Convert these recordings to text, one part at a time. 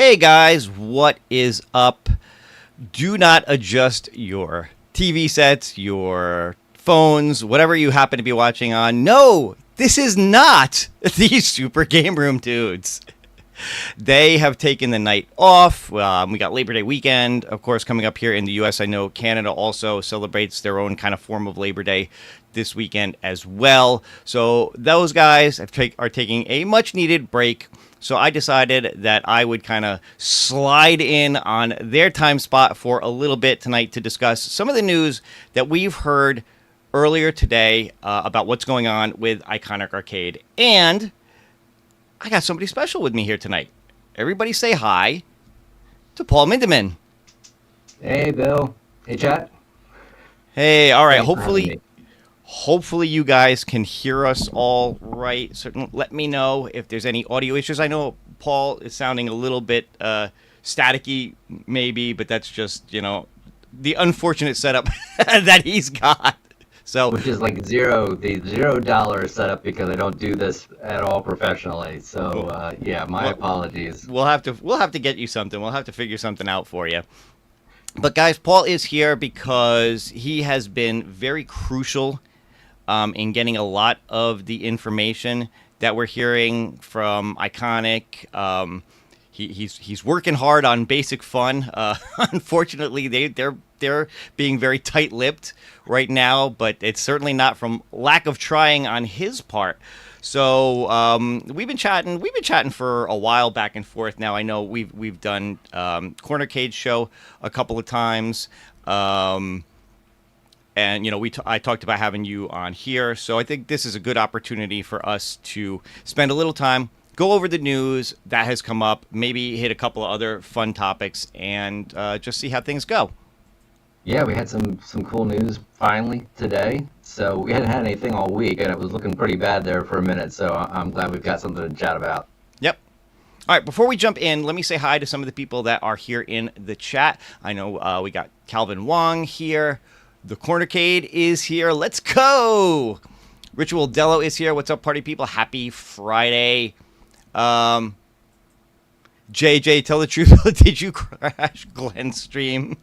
Hey guys, what is up? Do not adjust your TV sets, your phones, whatever you happen to be watching on. No, this is not the Super Game Room dudes. They have taken the night off. We got Labor Day weekend, of course, coming up here in the U.S. I know Canada also celebrates their own kind of form of Labor Day this weekend as well. So those guys are taking a much-needed break. So I decided that I would kind of slide in on their time spot for a little bit tonight to discuss some of the news that we've heard earlier today about what's going on with Iconic Arcade. And I got somebody special with me here tonight. Everybody say hi to Paul Mindeman. Hey, Bill. Hey, chat. Hey, all right. Thanks Hopefully you guys can hear us all right. Certainly, let me know if there's any audio issues. I know Paul is sounding a little bit staticky, maybe, but that's just, the unfortunate setup that he's got. So, which is like the $0 setup because I don't do this at all professionally. So my apologies. We'll have to get you something. We'll have to figure something out for you. But guys, Paul is here because he has been very crucial in getting a lot of the information that we're hearing from Iconic. He's working hard on Basic Fun. Unfortunately, they're being very tight-lipped right now, but it's certainly not from lack of trying on his part. So we've been chatting for a while back and forth. Now I know we've done Corner Cage show a couple of times, and I talked about having you on here. So I think this is a good opportunity for us to spend a little time, go over the news that has come up, maybe hit a couple of other fun topics, and just see how things go. Yeah, we had some cool news finally today. So we hadn't had anything all week, and it was looking pretty bad there for a minute. So I'm glad we've got something to chat about. Yep. All right, before we jump in, let me say hi to some of the people that are here in the chat. I know we got Calvin Wong here. The Cornercade is here. Let's go. Ritual Dello is here. What's up, party people? Happy Friday. JJ, tell the truth. Did you crash Glenn's stream?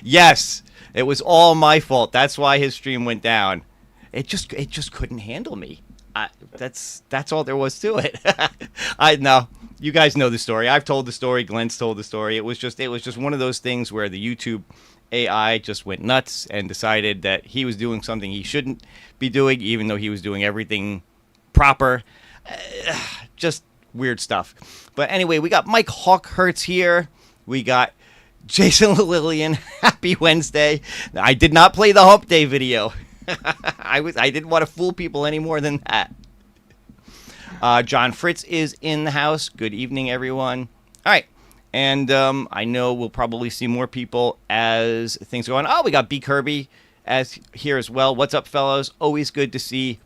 Yes, it was all my fault. That's why his stream went down. It just couldn't handle me. That's all there was to it. I know you guys know the story. I've told the story. Glenn's told the story. It was just one of those things where the YouTube AI just went nuts and decided that he was doing something he shouldn't be doing, even though he was doing everything proper. Just weird stuff. But anyway, we got Mike Hawkhertz here. We got Jason Lillian. Happy Wednesday. I did not play the Hump Day video. I didn't want to fool people any more than that. John Fritz is in the house. Good evening, everyone. All right. And I know we'll probably see more people as things go on. Oh, we got B. Kirby here as well. What's up, fellows? Always good to see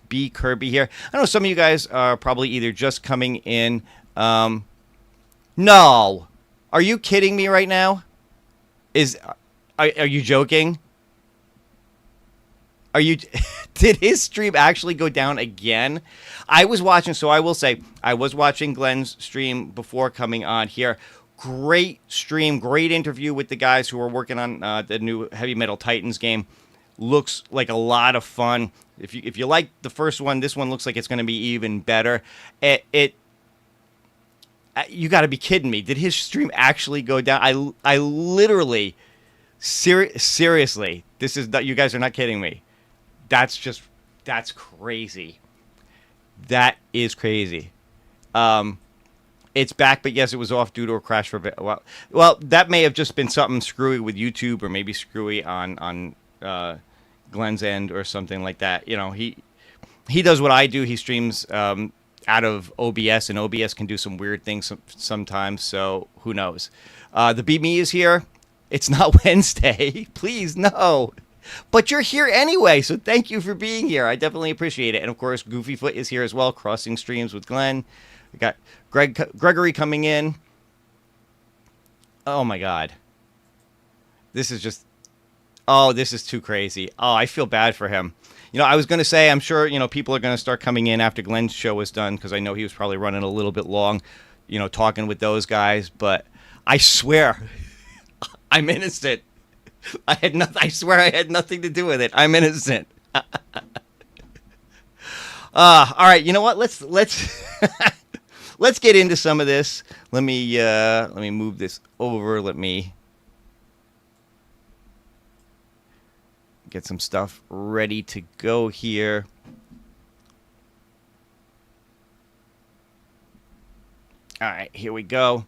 B. Kirby here. I know some of you guys are probably either just coming in. No. Are you kidding me right now? Are you joking? Did his stream actually go down again? I was watching, so I will say, I was watching Glenn's stream before coming on here. Great stream, great interview with the guys who are working on the new Heavy Metal Titans game. Looks like a lot of fun. If you like the first one, this one looks like it's going to be even better. You got to be kidding me. Did his stream actually go down? I literally, seriously, this is you guys are not kidding me. That's crazy. That is crazy. It's back, but yes, it was off due to a crash for a bit. Well, that may have just been something screwy with YouTube, or maybe screwy on Glenn's end or something like that. He does what I do. He streams out of OBS, and OBS can do some weird things sometimes. So who knows? The Be Me is here. It's not Wednesday. Please, no. But you're here anyway, so thank you for being here. I definitely appreciate it. And, of course, Goofyfoot is here as well, crossing streams with Glenn. We got Gregory coming in. Oh, my God. This is just... Oh, this is too crazy. Oh, I feel bad for him. I was going to say, I'm sure, people are going to start coming in after Glenn's show is done, because I know he was probably running a little bit long. talking with those guys. But I swear, I'm innocent. I had nothing. I swear I had nothing to do with it. I'm innocent. All right. You know what? Let's let's get into some of this. Let me move this over. Let me get some stuff ready to go here. All right, here we go.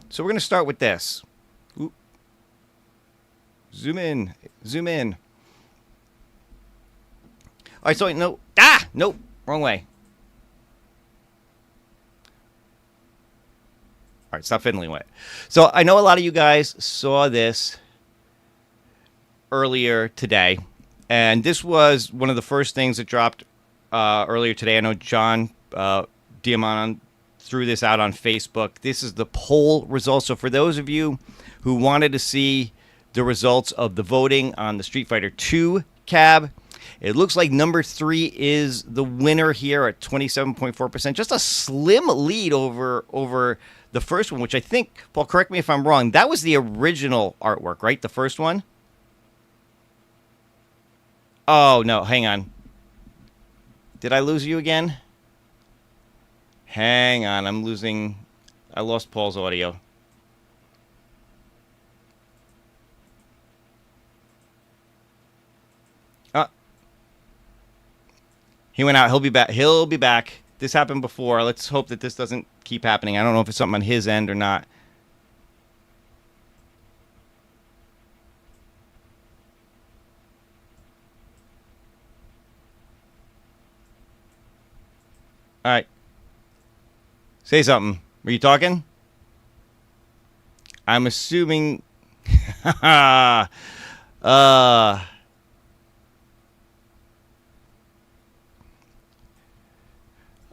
So we're going to start with this. Oop. Zoom in. All right, so no. Nope, wrong way. All right, stop fiddling with it. So I know a lot of you guys saw this earlier today, and this was one of the first things that dropped earlier today. I know John Diamond threw this out on Facebook. This is the poll results. So for those of you who wanted to see the results of the voting on the Street Fighter 2 cab, it looks like number 3 is the winner here at 27.4%. Just a slim lead over the first one, which I think, Paul, correct me if I'm wrong, that was the original artwork, right? The first one? Oh, no, hang on. Did I lose you again? Hang on, I lost Paul's audio. He went out. He'll be back. This happened before. Let's hope that this doesn't keep happening. I don't know if it's something on his end or not. All right. Say something. Were you talking? I'm assuming.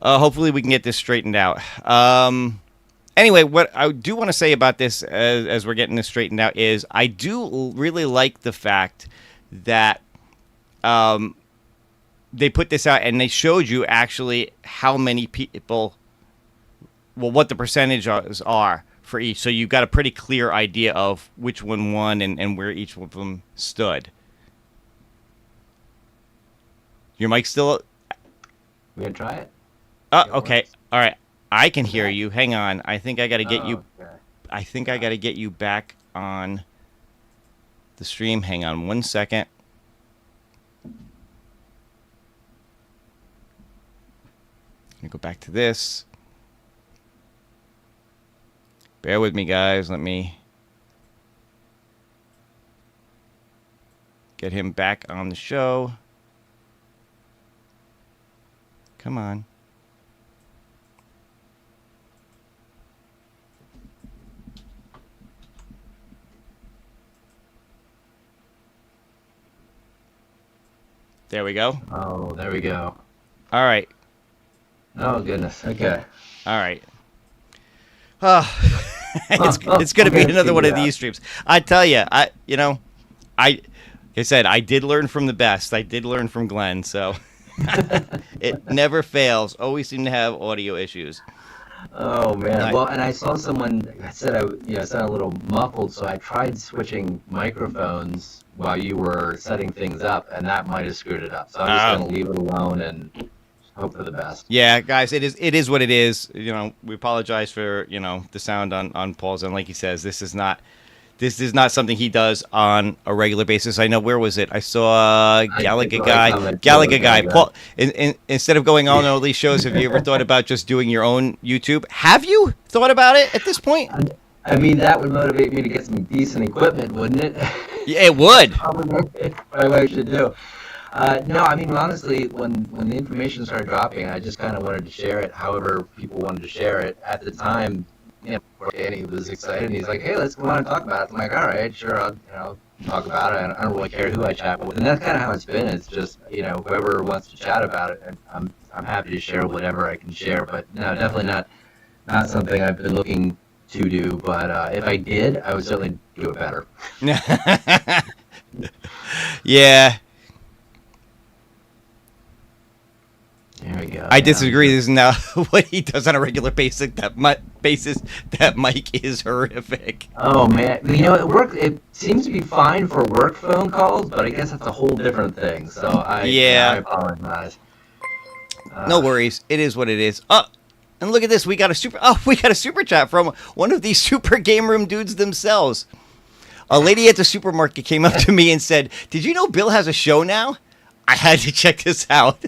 Hopefully we can get this straightened out. Anyway, what I do want to say about this as we're getting this straightened out is I do really like the fact that they put this out and they showed you actually how many people, well, what the percentages are for each. So you've got a pretty clear idea of which one won and where each of them stood. Your mic still? We gonna try it? Okay. All right. I can hear you. Hang on. I think I got to get you. Okay. I think I got to get you back on the stream. Hang on 1 second. Let me go back to this. Bear with me, guys. Let me get him back on the show. Come on. There we go. Oh, there we go. All right. Oh, goodness. Okay. All right. It's going to be another one of these streams. I tell you, like I said, I did learn from the best. I did learn from Glenn, so it never fails. Always seem to have audio issues. Oh man. Well, and I saw someone said I sound a little muffled, so I tried switching microphones while you were setting things up, and that might have screwed it up. So I'm just going to leave it alone and hope for the best. Yeah, guys, it is what it is. We apologize for the sound on Paul's end. Like he says, this is not something he does on a regular basis. I know, where was it? I saw Gallagher guy. Paul, instead of going on all these shows, have you ever thought about just doing your own YouTube? Have you thought about it at this point? I mean, that would motivate me to get some decent equipment, wouldn't it? Yeah, it would. Probably what I should do. No, I mean, honestly, when the information started dropping, I just kind of wanted to share it however people wanted to share it. At the time, and he was excited, and he's like, hey, let's go on and talk about it. I'm like, all right, sure, I'll talk about it. I don't really care who I chat with. And that's kind of how it's been. It's just, whoever wants to chat about it, and I'm happy to share whatever I can share. But no, definitely not something I've been looking to do. But if I did, I would certainly do it better. Yeah. There we go. I disagree. This is now what he does on a regular basis. That Mike is horrific. Oh man, you know it seems to be fine for work phone calls, but I guess that's a whole different thing. So I apologize. No worries. It is what it is. And look at this. We got a super chat from one of these super game room dudes themselves. A lady at the supermarket came up to me and said, "Did you know Bill has a show now?" I had to check this out.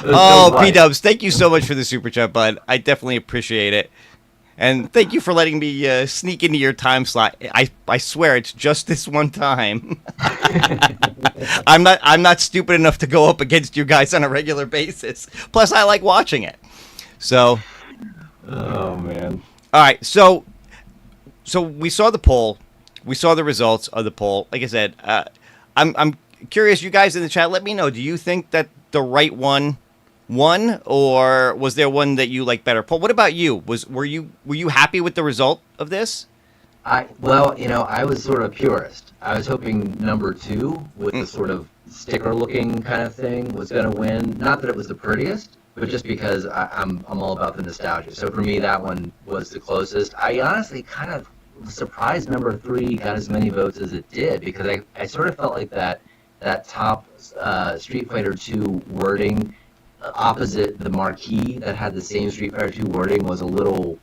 Oh, P-Dubs, thank you so much for the super chat, bud. I definitely appreciate it. And thank you for letting me sneak into your time slot. I swear it's just this one time. I'm not stupid enough to go up against you guys on a regular basis. Plus, I like watching it. So. Oh man. All right. So we saw the poll. We saw the results of the poll. Like I said, I'm curious. You guys in the chat, let me know. Do you think that the right one won, or was there one that you like better? Paul, what about you? Were you happy with the result of this? Well, I was sort of a purist. I was hoping number 2 with the sort of sticker looking kind of thing was going to win. Not that it was the prettiest, but just because I'm all about the nostalgia. So for me, that one was the closest. I honestly kind of was surprised number 3 got as many votes as it did, because I sort of felt like that top Street Fighter 2 wording opposite the marquee that had the same Street Fighter 2 wording was a little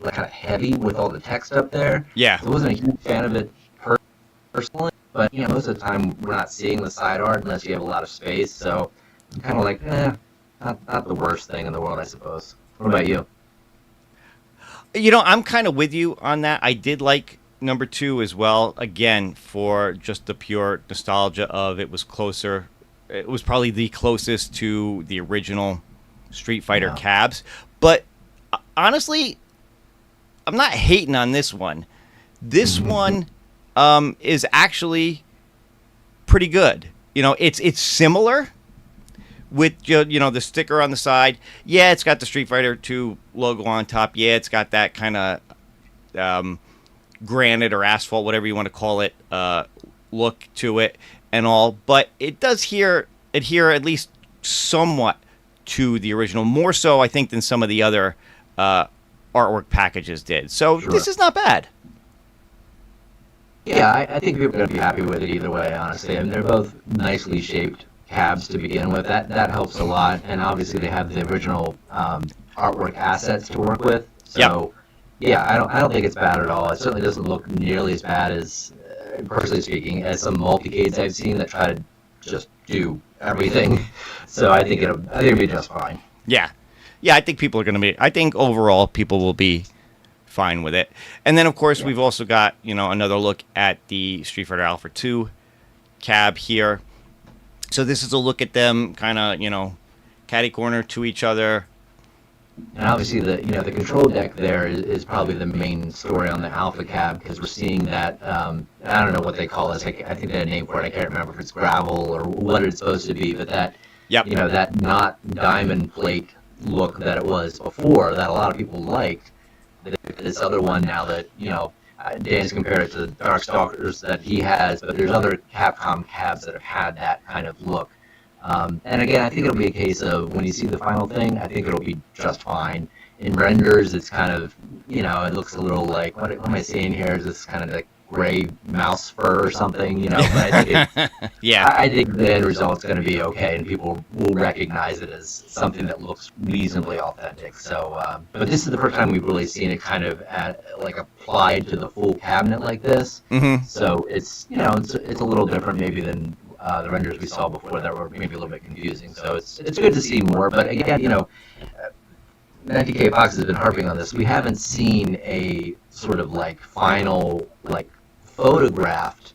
kind of heavy with all the text up there. Yeah. So I wasn't a huge fan of it personally, but most of the time we're not seeing the side art unless you have a lot of space. So I'm kind of like, not the worst thing in the world, I suppose. What about you? I'm kind of with you on that. I did like number 2 as well. Again, for just the pure nostalgia of it was closer. It was probably the closest to the original Street Fighter cabs. But honestly, I'm not hating on this one. This one is actually pretty good. It's similar with the sticker on the side. Yeah, it's got the Street Fighter 2 logo on top. Yeah, it's got that kind of granite or asphalt, whatever you want to call it, look to it and all. But it does adhere at least somewhat to the original, more so I think than some of the other artwork packages did. So This is not bad. Yeah, I think people are going to be happy with it either way, honestly. I mean, they're both nicely shaped cabs to begin with. That helps a lot, and obviously they have the original artwork assets to work with. So, yeah, I don't think it's bad at all. It certainly doesn't look nearly as bad as, personally speaking, as some multi-cades I've seen that try to just do everything. So I think it'll be just fine. Yeah, I think people are going to be. I think overall people will be fine with it. And then of course we've also got another look at the Street Fighter Alpha 2 cab here. So this is a look at them kind of catty corner to each other. And obviously the control deck there is probably the main story on the Alpha cab, because we're seeing that I don't know what they call this. I think they had a name for it. I can't remember if it's gravel or what it's supposed to be, but that that not diamond plate look that it was before that a lot of people liked. This other one now that Dan's compared it to the Darkstalkers that he has, but there's other Capcom cabs that have had that kind of look. And again, I think it'll be a case of when you see the final thing, I think it'll be just fine. In renders, it's kind of, it looks a little like, what am I seeing here? Is this kind of like gray mouse fur or something? But I think I think the end result's going to be okay, and people will recognize it as something that looks reasonably authentic. So, but this is the first time we've really seen it kind of applied to the full cabinet like this. Mm-hmm. So it's it's a little different maybe than the renders we saw before that were maybe a little bit confusing. So it's good to see more. But again, 90K Fox has been harping on this. We haven't seen a sort of final photographed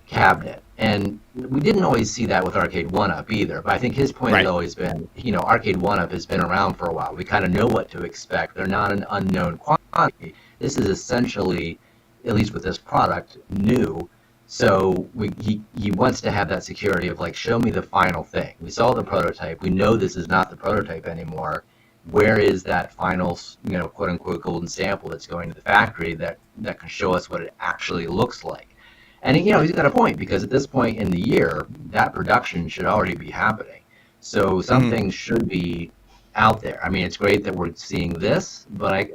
cabinet, and we didn't always see that with Arcade 1-Up either. But I think his point has always been, Arcade 1-Up has been around for a while. We kind of know what to expect. They're not an unknown quantity. This is essentially, at least with this product, new. So he wants to have that security of show me the final thing. We saw the prototype. We know this is not the prototype anymore. Where is that final, quote unquote golden sample that's going to the factory that can show us what it actually looks like? And he's got a point, because at this point in the year, that production should already be happening. So Hmm. something should be out there. I mean, it's great that we're seeing this, but I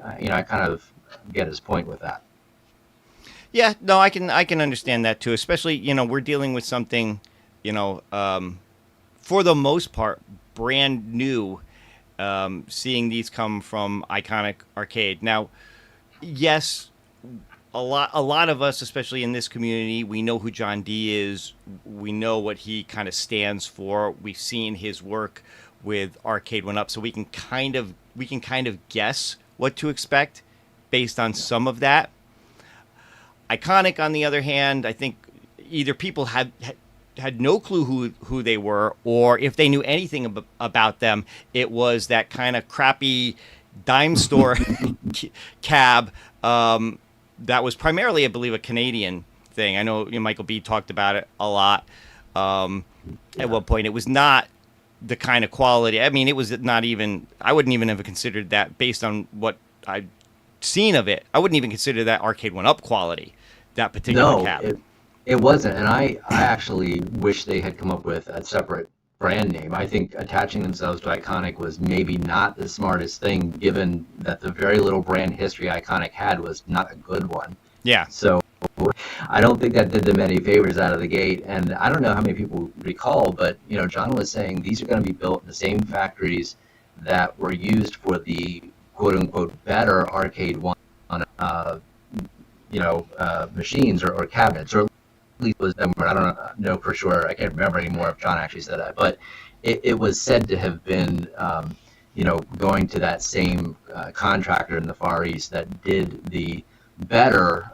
kind of get his point with that. Yeah, no, I can understand that too. Especially, we're dealing with something, you know, for the most part, brand new. Seeing these come from Iconic Arcade. Now, yes, a lot of us, especially in this community, we know who John D is. We know what he kind of stands for. We've seen his work with Arcade One Up, so we can kind of guess what to expect based on Yeah. some of that. Iconic, on the other hand, I think either people had no clue who they were, or if they knew anything about them, it was that kind of crappy dime store cab that was primarily, I believe, a Canadian thing. I know, Michael B talked about it a lot. Um, at Yeah. one point, it was not the kind of quality. I mean, it was not even. I wouldn't even have considered that based on what I'd seen of it. I wouldn't even consider that Arcade One Up quality. That particular No, cab. it wasn't. And I actually wish they had come up with a separate brand name. I think attaching themselves to Iconic was maybe not the smartest thing, given that the very little brand history Iconic had was not a good one. Yeah. So I don't think that did them any favors out of the gate. And I don't know how many people recall, but John was saying these are going to be built in the same factories that were used for the quote unquote better arcade one, machines or cabinets, or at least was them. I don't know for sure. I can't remember anymore if John actually said that, but it was said to have been, going to that same contractor in the Far East that did the better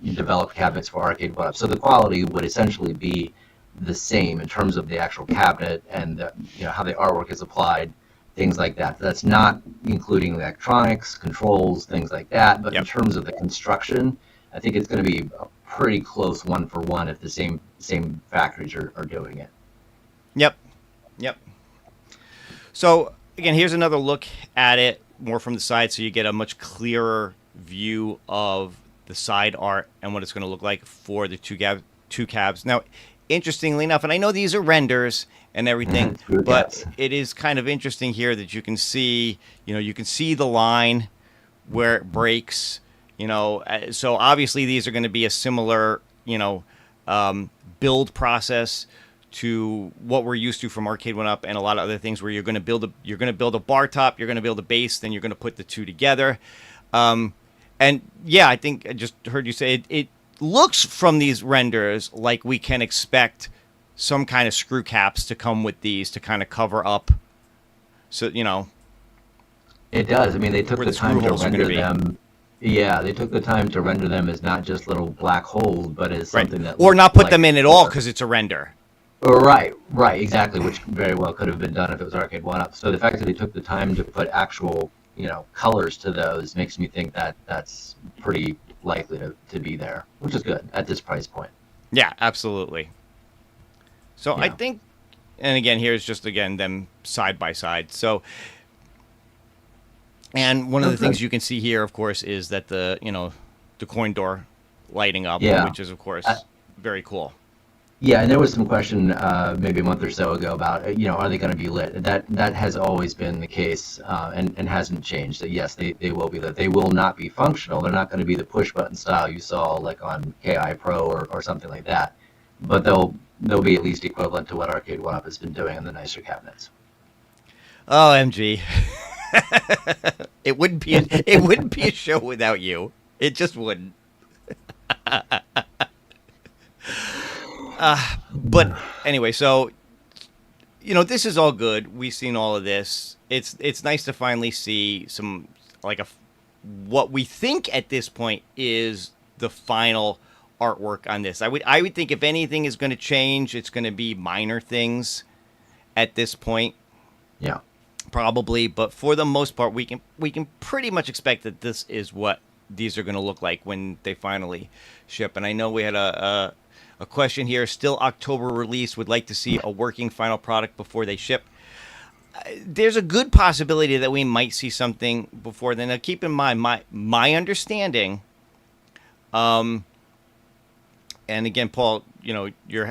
developed cabinets for arcade one-up. So the quality would essentially be the same in terms of the actual cabinet and how the artwork is applied, things like that. That's not including electronics, controls, things like that. But in Yep. terms of the construction, I think it's going to be a pretty close one for one if the same factories are doing it. Yep. Yep. So again, here's another look at it more from the side, so you get a much clearer view of the side art and what it's going to look like for the two cabs. Now, interestingly enough, and I know these are renders and everything, Screw but caps. it is kind of interesting here that you can see the line where it breaks. So obviously these are going to be a similar, build process to what we're used to from Arcade One Up and a lot of other things, where you're going to build a bar top, you're going to build a base, then you're going to put the two together. And yeah, I think I just heard you say it looks from these renders like we can expect some kind of screw caps to come with these to kind of cover up, so It does. I mean, they took where the the screw time to holes are going to render be. them. Yeah, they took the time to render them as not just little black holes, but as Right. something that Or looked not put like them in at all core. because it's a render. Right, right, exactly, which very well could have been done if it was Arcade One Up. So the fact that they took the time to put actual, colors to those makes me think that that's pretty likely to be there, which is good at this price point. Yeah, absolutely. So I Yeah. think, and again, here's just again them side by side. So, and one of Oh, the things good. you can see here, of course, is that the coin door lighting up, Yeah. which is of Uh, course very cool. yeah, and there was some question maybe a month or so ago about are they going to be lit? That has always been the case and hasn't changed. That yes, they will be lit. They will not be functional. They're not going to be the push button style you saw like on KI Pro or something like that. But they'll be at least equivalent to what Arcade One Up has been doing in the nicer cabinets. Oh, MG, it wouldn't be a show without you. It just wouldn't. But anyway, so this is all good. We've seen all of this. It's nice to finally see some, like, what we think at this point is the final artwork on this. I would think if anything is going to change, it's going to be minor things at this point, Yeah. probably. But for the most part, we can pretty much expect that this is what these are going to look like when they finally ship. And I know we had a question here. Still October release. Would like to see a working final product before they ship. There's a good possibility that we might see something before then. Now, keep in mind my understanding. And again, Paul,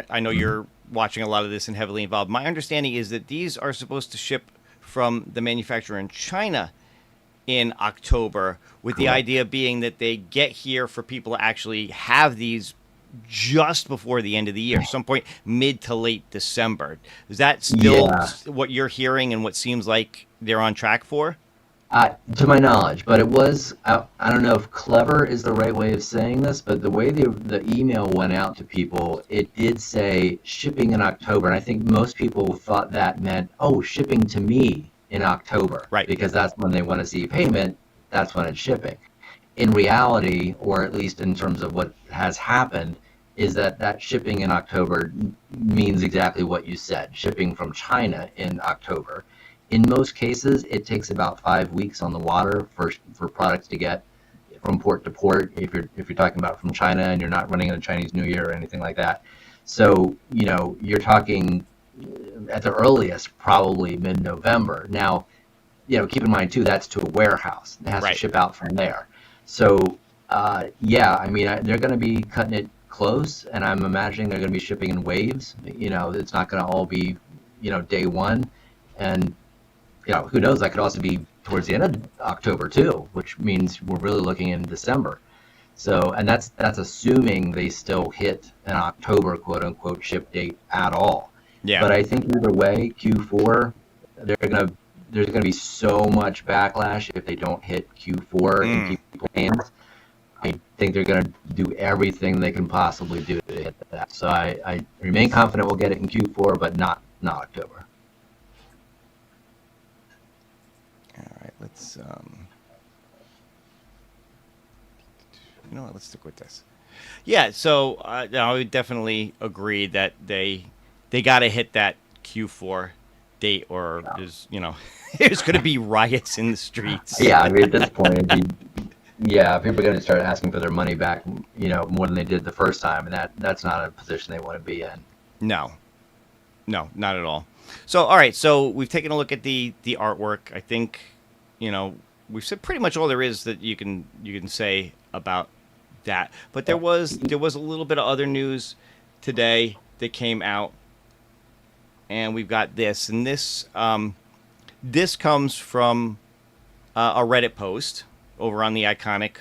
I know you're watching a lot of this and heavily involved. My understanding is that these are supposed to ship from the manufacturer in China in October, with the idea being that they get here for people to actually have these just before the end of the year, some point mid to late December. Is that still what you're hearing and what seems like they're on track for? To my knowledge, but it was, I don't know if clever is the right way of saying this, but the way the email went out to people, it did say shipping in October. And I think most people thought that meant, oh, shipping to me in October. Right. Because that's when they want to see payment, that's when it's shipping. In reality, or at least in terms of what has happened, is that shipping in October means exactly what you said, shipping from China in October. In most cases, it takes about 5 weeks on the water for products to get from port to port. If you're talking about from China and you're not running in a Chinese New Year or anything like that, so you're talking at the earliest probably mid-November. Now, keep in mind too, that's to a warehouse. It has to ship out from there. So I mean, they're going to be cutting it close, and I'm imagining they're going to be shipping in waves. It's not going to all be day one, and who knows? That could also be towards the end of October too, which means we're really looking in December. So, and that's assuming they still hit an October quote unquote ship date at all. Yeah. But I think either way, Q4, there's gonna be so much backlash if they don't hit Q4 and keep plans. I think they're gonna do everything they can possibly do to hit that. So I remain confident we'll get it in Q4, but not October. All right, let's let's stick with this. Yeah, so I would definitely agree that they got to hit that Q4 date, or there's there's going to be riots in the streets. Yeah, I mean at this point, people are going to start asking for their money back, more than they did the first time, and that's not a position they want to be in. No, not at all. So, all right. So we've taken a look at the artwork. I think, we've said pretty much all there is that you can say about that. But there was a little bit of other news today that came out, and we've got this. And this comes from a Reddit post over on the Iconic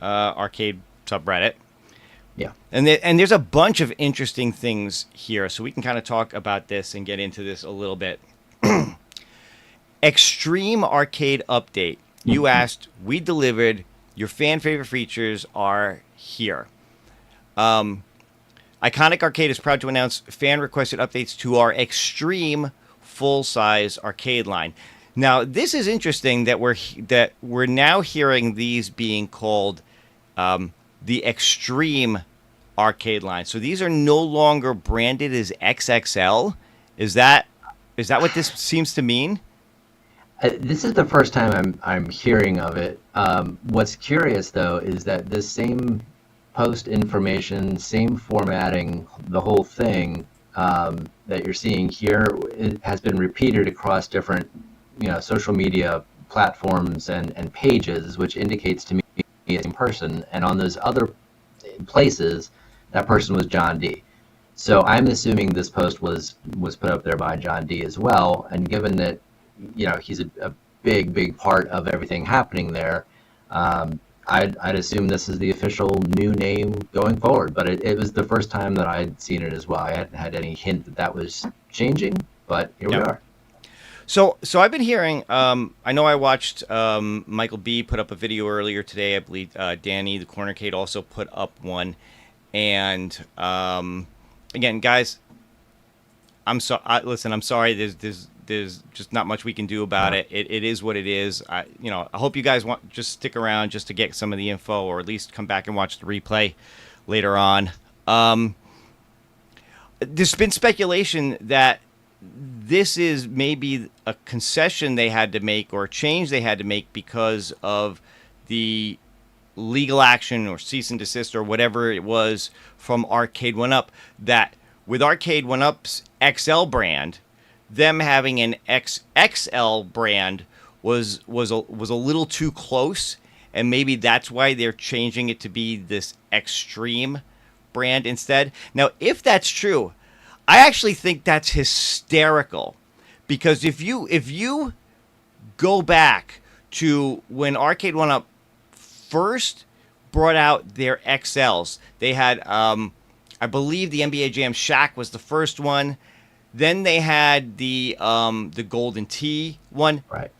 Arcade subreddit. Yeah. And there's a bunch of interesting things here, so we can kind of talk about this and get into this a little bit. XTreme Arcade Update. You asked, we delivered. Your fan favorite features are here. Iconic Arcade is proud to announce fan requested updates to our XTreme full-size arcade line. Now, this is interesting that we're now hearing these being called the XTreme arcade line. So these are no longer branded as XXL. Is that what this seems to mean? This is the first time I'm hearing of it. What's curious though is that this same post information, same formatting, the whole thing that you're seeing here, it has been repeated across different social media platforms and pages, which indicates to me in person, and on those other places that person was John D. So I'm assuming this post was put up there by John D as well, and given that he's a big part of everything happening there, I'd assume this is the official new name going forward. But it was the first time that I'd seen it as well. I hadn't had any hint that was changing, but here we are. So I've been hearing, I know I watched Michael B. put up a video earlier today. I believe Danny, the Cornercade, also put up one. And again, guys, I'm sorry. There's just not much we can do about it. It is what it is. I hope you guys just stick around just to get some of the info, or at least come back and watch the replay later on. There's been speculation that this is maybe a concession they had to make, or a change they had to make, because of the legal action or cease and desist or whatever it was from Arcade 1-Up, that with Arcade 1-Up's XL brand, them having an XXL brand was a little too close, and maybe that's why they're changing it to be this XTreme brand instead. Now, if that's true, I actually think that's hysterical, because if you go back to when Arcade One Up first brought out their XLs, they had I believe the NBA Jam Shack was the first one. Then they had the Golden Tee one. Right.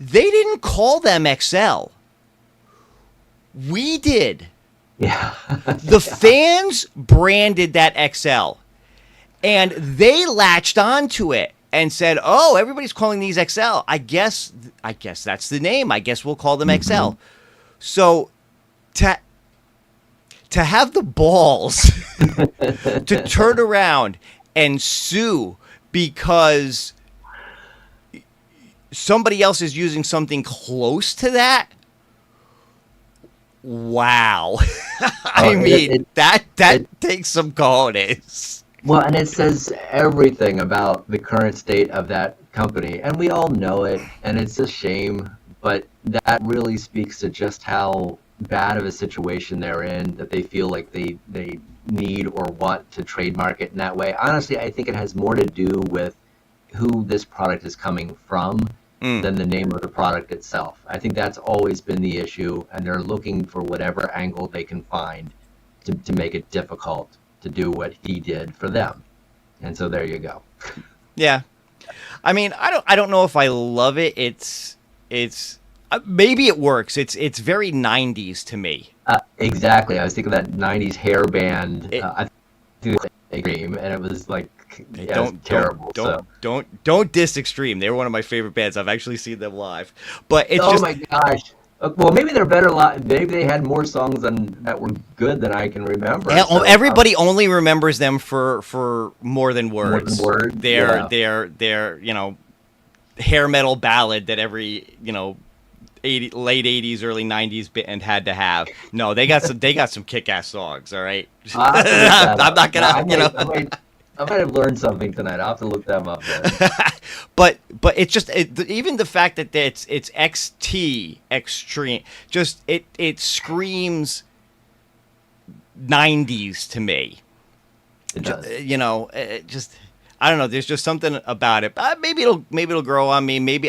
They didn't call them XL. We did. Yeah. The fans branded that XL, and they latched onto it and said, "Oh, everybody's calling these XL. I guess that's the name. I guess we'll call them XL." So to have the balls to turn around and sue because somebody else is using something close to that. Wow. I mean, that takes some cojones. Well, and it says everything about the current state of that company, and we all know it, and it's a shame, but that really speaks to just how bad of a situation they're in, that they feel like they need or want to trademark it in that way. Honestly, I think it has more to do with who this product is coming from than the name of the product itself. I think that's always been the issue, and they're looking for whatever angle they can find to make it difficult to do what he did for them. And so there you go. Yeah. I mean, I don't know if I love it. It's maybe it works. It's very 90s to me. Exactly. I was thinking of that 90s hair band. I think it was XTreme, and it was like terrible. Don't diss XTreme. They were one of my favorite bands. I've actually seen them live. But it's oh just, my gosh. Well, maybe they're better live. Maybe they had more songs that were good than I can remember. So, everybody only remembers them for More Than Words. More Than Words. Their hair metal ballad that every late 80s, early 90s band had to have. No, they got some kick-ass songs. All right. I'm not gonna. I might have learned something tonight. I'll have to look them up then. but it's just even the fact that it's XT XTreme, just it screams 90s to me. It does. Just I don't know. There's just something about it. Maybe it'll grow on me. Maybe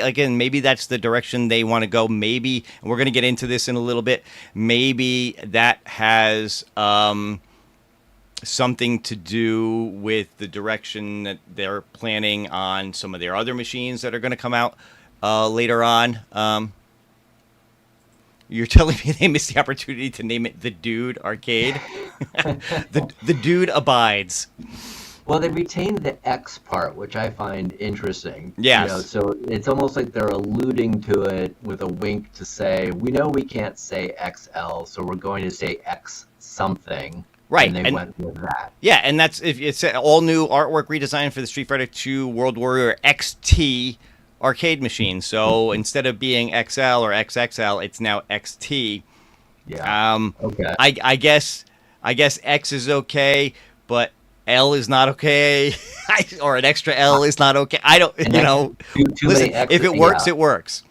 that's the direction they want to go. Maybe, and we're gonna get into this in a little bit. Maybe that has something to do with the direction that they're planning on some of their other machines that are going to come out later on. You're telling me they missed the opportunity to name it the Dude Arcade? the Dude abides. Well, they retained the X part, which I find interesting. Yes. So it's almost like they're alluding to it with a wink to say, we know we can't say XL, so we're going to say X something. Right, and they went with that. Yeah, and that's if it's all new artwork redesign for the Street Fighter II World Warrior XT arcade machine. So instead of being XL or XXL, it's now XT. Yeah. Okay. I guess X is okay, but L is not okay, or an extra L is not okay. I don't, listen, if it works, it works.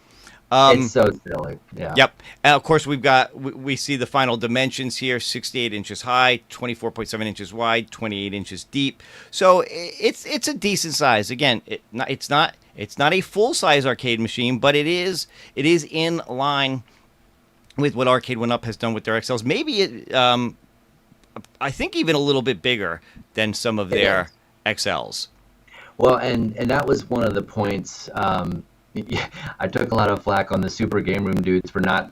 It's so silly. Yeah. Yep. And of course, we see the final dimensions here: 68 inches high, 24.7 inches wide, 28 inches deep. So it's a decent size. Again, it's not a full size arcade machine, but it is in line with what Arcade One Up has done with their XLs. Maybe I think even a little bit bigger than some of their XLs. Well, and that was one of the points. I took a lot of flack on the Super Game Room dudes for not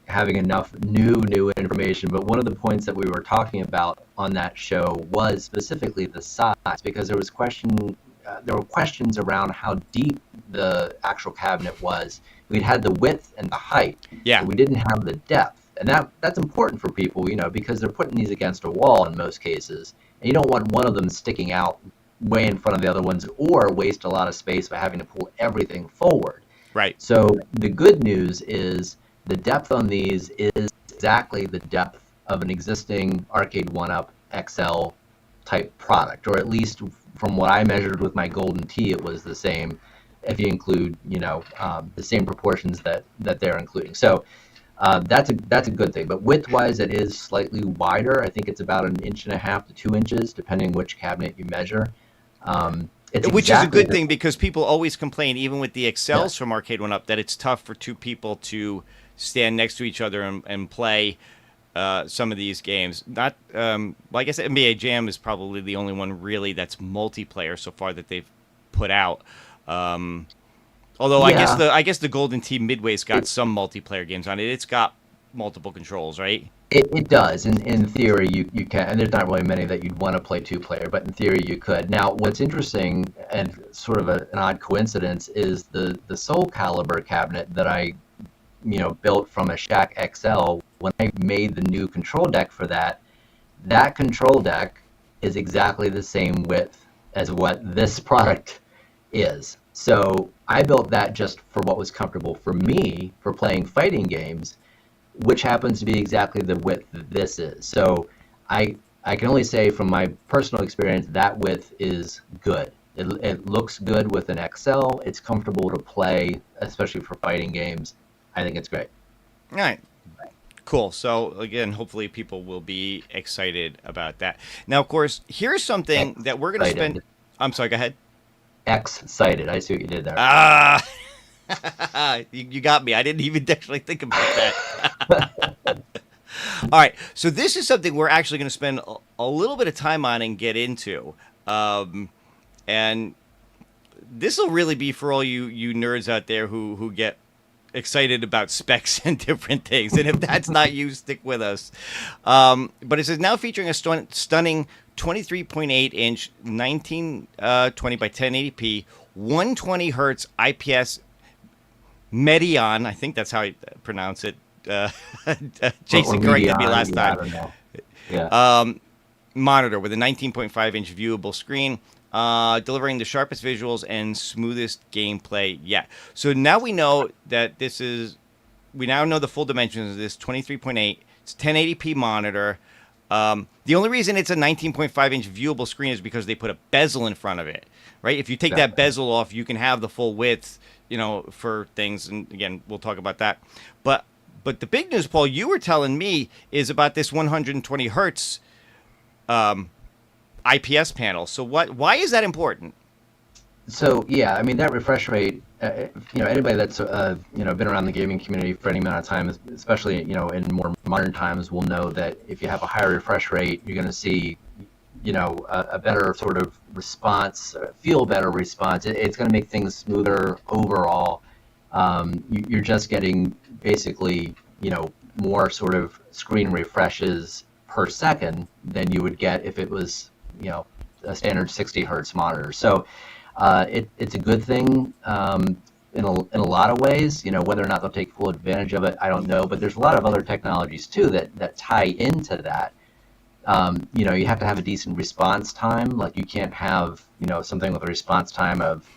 having enough new information, but one of the points that we were talking about on that show was specifically the size, because there were questions around how deep the actual cabinet was. We'd had the width and the height, but we didn't have the depth, and that's important for people, because they're putting these against a wall in most cases, and you don't want one of them sticking out way in front of the other ones or waste a lot of space by having to pull everything forward. Right. So the good news is the depth on these is exactly the depth of an existing Arcade One Up XL type product, or at least from what I measured with my Golden Tee, it was the same. If you include, the same proportions that they're including. So that's a good thing. But width-wise, it is slightly wider. I think it's about 1.5 to 2 inches, depending which cabinet you measure. It's Which is a exactly good thing because people always complain, even with the yeah, Excels from Arcade One Up, that it's tough for two people to stand next to each other and play some of these games. Not, well, I guess NBA Jam is probably the only one really that's multiplayer so far that they've put out. Um, Although yeah. I guess the Golden Team Midway's got some multiplayer games on it. It's got multiple controls, right? It does. In theory, you can, and there's not really many that you'd want to play two-player, but in theory you could. Now, what's interesting and sort of an odd coincidence is the Soul Calibur cabinet that I, built from a Shack XL. When I made the new control deck for that, that control deck is exactly the same width as what this product is. So I built that just for what was comfortable for me for playing fighting games, which happens to be exactly the width that this is. So I can only say from my personal experience that width is good. It looks good with an XL. It's comfortable to play, especially for fighting games. I think it's great. All right. Cool. So again, hopefully people will be excited about that. Now, of course, here's something that we're going to spend. Excited. I'm sorry. Go ahead. Excited. I see what you did there. Ah, you got me. I didn't even actually think about that. All right. So this is something we're actually going to spend a little bit of time on and get into. And this will really be for all you nerds out there who get excited about specs and different things. And if that's not you, stick with us. But it says now featuring a stunning 23.8 inch 1920 by 1080p 120 hertz IPS Medion. I think that's how I pronounce it. Jason corrected me last time. I don't know. Yeah. Monitor with a 19.5 inch viewable screen, delivering the sharpest visuals and smoothest gameplay yet. So now we know that we now know the full dimensions of this 23.8. It's 1080p monitor. The only reason it's a 19.5 inch viewable screen is because they put a bezel in front of it, right? If you take that bezel off, you can have the full width, for things. And again, we'll talk about that. But the big news, Paul, you were telling me is about this 120 hertz IPS panel. So why is that important? So yeah, I mean that refresh rate. Anybody that's been around the gaming community for any amount of time, especially in more modern times, will know that if you have a higher refresh rate, you're going to see a better sort of response, feel better response. It's going to make things smoother overall. You're just getting basically more sort of screen refreshes per second than you would get if it was a standard 60 hertz monitor. So it's a good thing in a lot of ways. Whether or not they'll take full advantage of it, I don't know. But there's a lot of other technologies too that tie into that. You have to have a decent response time. Like you can't have something with a response time of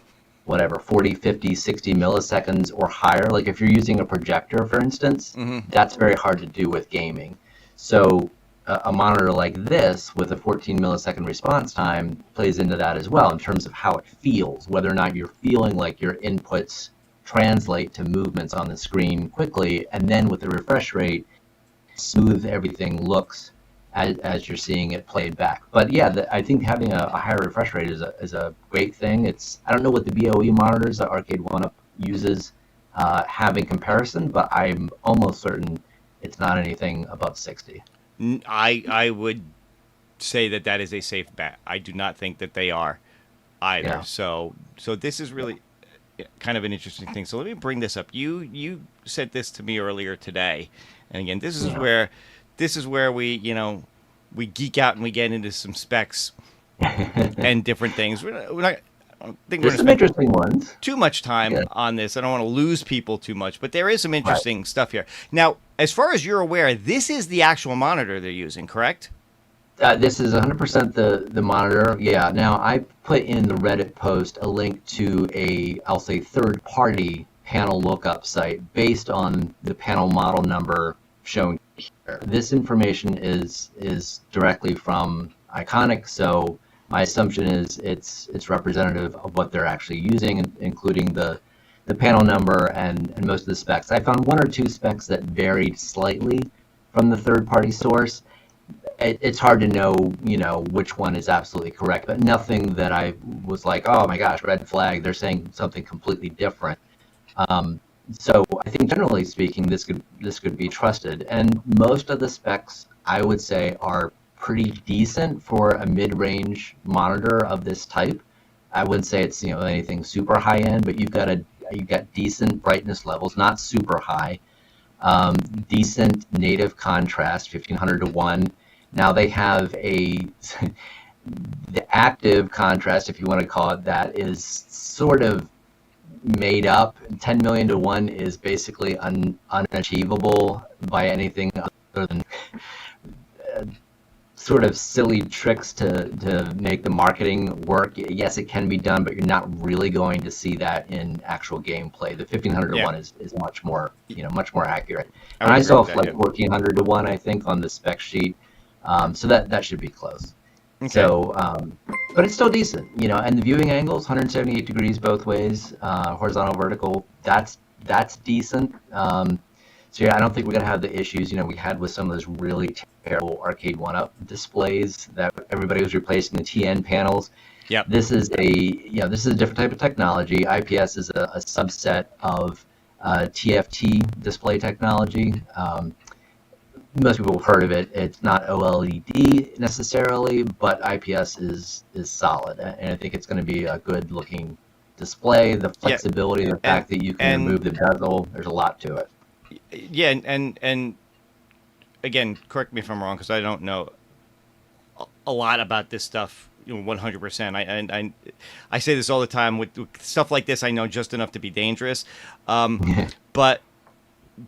whatever 40, 50, 60 milliseconds or higher. Like if you're using a projector, for instance, that's very hard to do with gaming. So a monitor like this with a 14 millisecond response time plays into that as well in terms of how it feels, whether or not you're feeling like your inputs translate to movements on the screen quickly, and then with the refresh rate, smooth everything looks as you're seeing it played back. But yeah, I think having a higher refresh rate is a great thing. I don't know what the BOE monitors that Arcade One Up uses have in comparison, but I'm almost certain it's not anything above 60. I would say that is a safe bet. I do not think that they are either. Yeah. So this is really kind of an interesting thing. So let me bring this up. You said this to me earlier today, and again, this is where we we geek out and we get into some specs and different things. We're not I don't think There's we're some going to spend interesting ones. too much time on this. I don't want to lose people too much, but there is some interesting stuff here. Now, as far as you're aware, this is the actual monitor they're using, correct? This is 100% the monitor. Yeah. Now I put in the Reddit post a link to I'll say third-party panel lookup site based on the panel model number shown here. This information is directly from Iconic, so my assumption is it's representative of what they're actually using, including the panel number and most of the specs. I found one or two specs that varied slightly from the third-party source. it's hard to know, which one is absolutely correct, but nothing that I was like, oh my gosh, red flag. They're saying something completely different. Um, so I think generally speaking, this could be trusted, and most of the specs I would say are pretty decent for a mid-range monitor of this type. I wouldn't say it's anything super high end, but you've got decent brightness levels, not super high. Decent native contrast, 1500 to 1. Now they have the active contrast, if you want to call it that, is sort of made up. 10 million to 1 is basically unachievable by anything other than sort of silly tricks to make the marketing work. Yes, it can be done, but you're not really going to see that in actual gameplay. The 1500 to 1 is much more, much more accurate. And I saw like 1400 to 1, I think, on the spec sheet. So that should be close. Okay. So, but it's still decent, and the viewing angles, 178 degrees both ways, horizontal, vertical, that's decent. So yeah, I don't think we're gonna have the issues we had with some of those really terrible Arcade 1-Up displays that everybody was replacing the TN panels. Yeah. This is a different type of technology. IPS is a subset of TFT display technology. Most people have heard of it. It's not OLED necessarily, but IPS is solid, and I think it's going to be a good looking display. The flexibility, the fact that you can remove the bezel, there's a lot to it. Yeah, and again, correct me if I'm wrong, because I don't know a lot about this stuff 100%. I say this all the time with stuff like this. I know just enough to be dangerous, but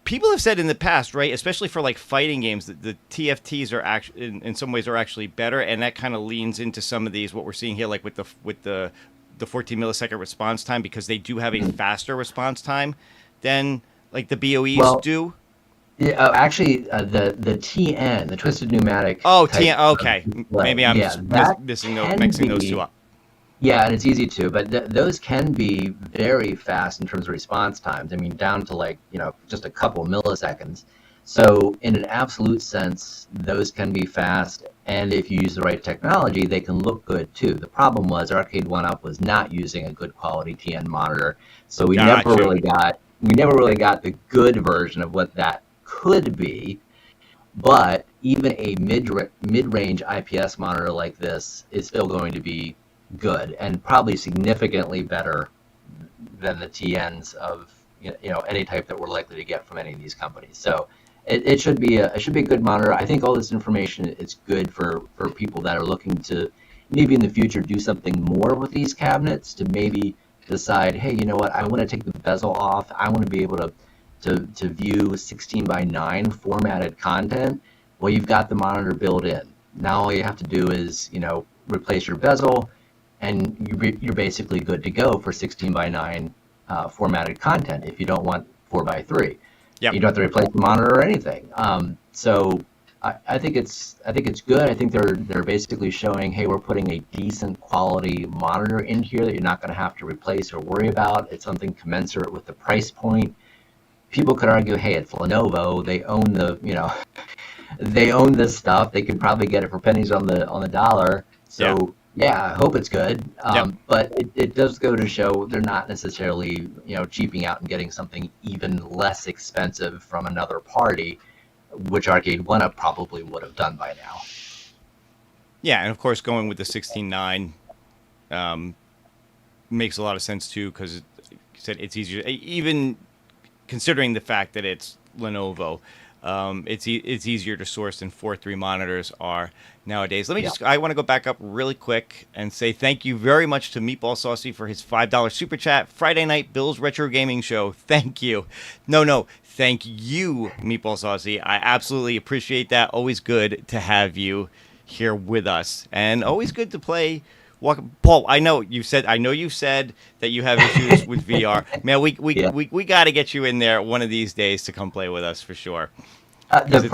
people have said in the past, right, especially for like fighting games, that the TFTs are actually in some ways are actually better, and that kind of leans into some of these what we're seeing here, like with the 14 millisecond response time, because they do have a faster response time than like the BOEs do. Yeah, actually, the TN, the twisted pneumatic. Oh, TN. Okay, maybe I'm mixing those two up. Yeah, and it's easy to, but those can be very fast in terms of response times. I mean, down to like, just a couple milliseconds. So in an absolute sense, those can be fast. And if you use the right technology, they can look good too. The problem was Arcade 1-Up was not using a good quality TN monitor. So we never really got the good version of what that could be. But even a mid-range IPS monitor like this is still going to be good, and probably significantly better than the TNs of any type that we're likely to get from any of these companies. So it should be a good monitor. I think all this information is good for people that are looking to maybe in the future do something more with these cabinets, to maybe decide, hey, you know what, I want to take the bezel off. I want to be able to view 16 by 9 formatted content. Well, you've got the monitor built in. Now all you have to do is replace your bezel, and you're basically good to go for 16 by 9 formatted content if you don't want 4 by 3. Yep. You don't have to replace the monitor or anything. So I think it's good. I think they're basically showing, hey, we're putting a decent quality monitor in here that you're not going to have to replace or worry about. It's something commensurate with the price point. People could argue, hey, it's Lenovo. They own they own this stuff. They could probably get it for pennies on the dollar. So. Yeah, I hope it's good, but it does go to show they're not necessarily, cheaping out and getting something even less expensive from another party, which Arcade 1-Up probably would have done by now. Yeah, and of course going with the 16:9 makes a lot of sense too, because it's easier, even considering the fact that it's Lenovo. It's easier to source than 4.3 monitors are nowadays. I want to go back up really quick and say thank you very much to Meatball Saucy for his $5 super chat. Friday night Bill's Retro Gaming Show. Thank you. Thank you, Meatball Saucy. I absolutely appreciate that. Always good to have you here with us, and always good to play. Paul, I know you said that you have issues with VR. Man, we got to get you in there one of these days to come play with us for sure. The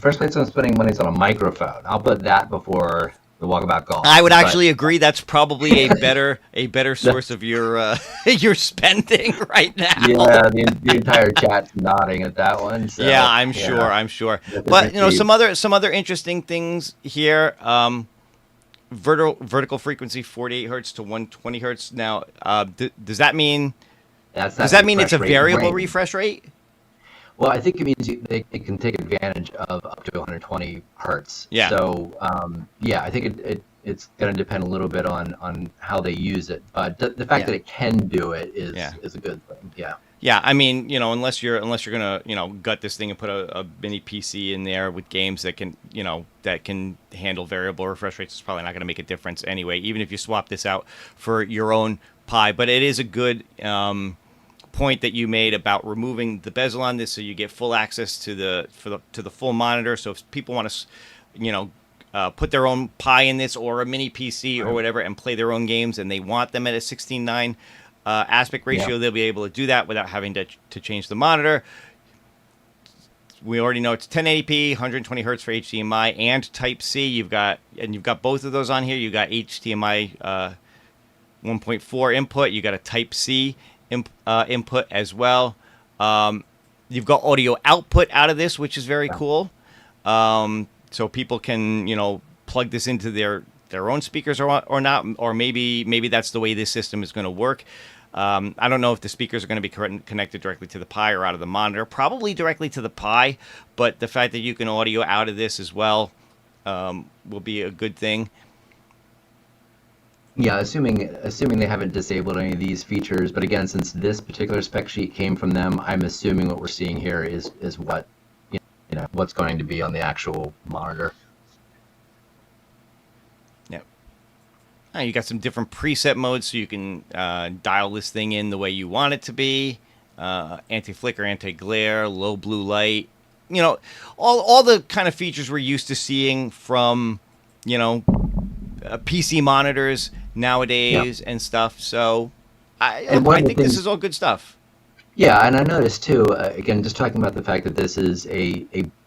first place I'm spending money is on a microphone. I'll put that before the Walkabout Golf. I would But, actually agree. That's probably a better source of your your spending right now. yeah, the entire chat's nodding at that one. Yeah, So I'm sure. yeah, I'm sure. that's But received. some other interesting things here. Vertical frequency 48 hertz to 120 hertz. Now, does that mean That's does that that mean it's refresh a rate variable range. refresh rate? Well, I think it means they can take advantage of up to 120 hertz. Yeah. So yeah, I think it's going to depend a little bit on how they use it, but the fact Yeah. that it can do it Yeah. is a good thing. Yeah. Yeah, I mean, unless you're gonna, gut this thing and put a mini PC in there with games that can, that can handle variable refresh rates, it's probably not gonna make a difference anyway. Even if you swap this out for your own Pi, but it is a good point that you made about removing the bezel on this, so you get full access to the full monitor. So if people want to, put their own Pi in this or a mini PC or whatever and play their own games, and they want them at a 16:9 aspect ratio, they'll be able to do that without having to change the monitor. We already know it's 1080p, 120 hertz for HDMI and Type C. You've got both of those on here. You got HDMI 1.4 input. You got a Type C input as well. You've got audio output out of this, which is very cool. So people can plug this into their own speakers or not, or maybe that's the way this system is going to work. I don't know if the speakers are going to be connected directly to the Pi or out of the monitor. Probably directly to the Pi, but the fact that you can audio out of this as well will be a good thing. Yeah, assuming they haven't disabled any of these features, but again, since this particular spec sheet came from them, I'm assuming what we're seeing here is what what's going to be on the actual monitor. You got some different preset modes, so you can dial this thing in the way you want it to be. Anti-flicker, anti-glare, low blue light. All the kind of features we're used to seeing from, PC monitors nowadays and stuff. So I think this is all good stuff. Yeah, and I noticed too, again, just talking about the fact that this is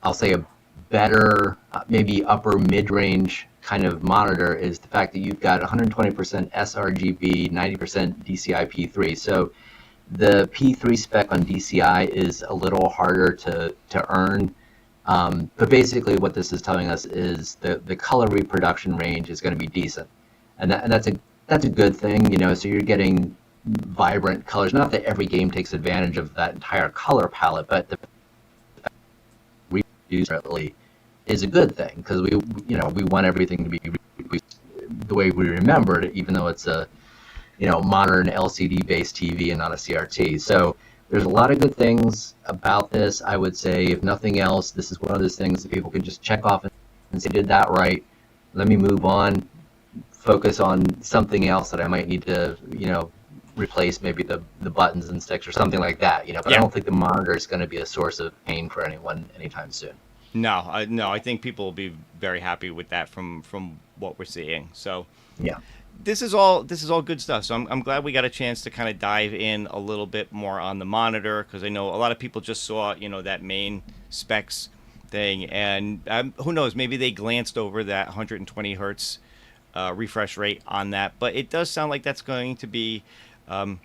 I'll say a better, maybe upper mid-range kind of monitor, is the fact that you've got 120% sRGB, 90% DCI P3. So the P3 spec on DCI is a little harder to earn. But basically what this is telling us is the color reproduction range is going to be decent. And that's a good thing, so you're getting vibrant colors. Not that every game takes advantage of that entire color palette, but the reproduce is a good thing, because we want everything to be the way we remember it, even though it's a modern LCD based TV and not a CRT. So there's a lot of good things about this. I would say, if nothing else, this is one of those things that people can just check off and say, did that right, let me move on, focus on something else that I might need to replace, maybe the buttons and sticks or something like that. But I don't think the monitor is going to be a source of pain for anyone anytime soon. No, I think people will be very happy with that from what we're seeing. So yeah, this is all good stuff. So I'm glad we got a chance to kind of dive in a little bit more on the monitor, because I know a lot of people just saw that main specs thing, and who knows, maybe they glanced over that 120 hertz refresh rate on that. But it does sound like that's going to be kind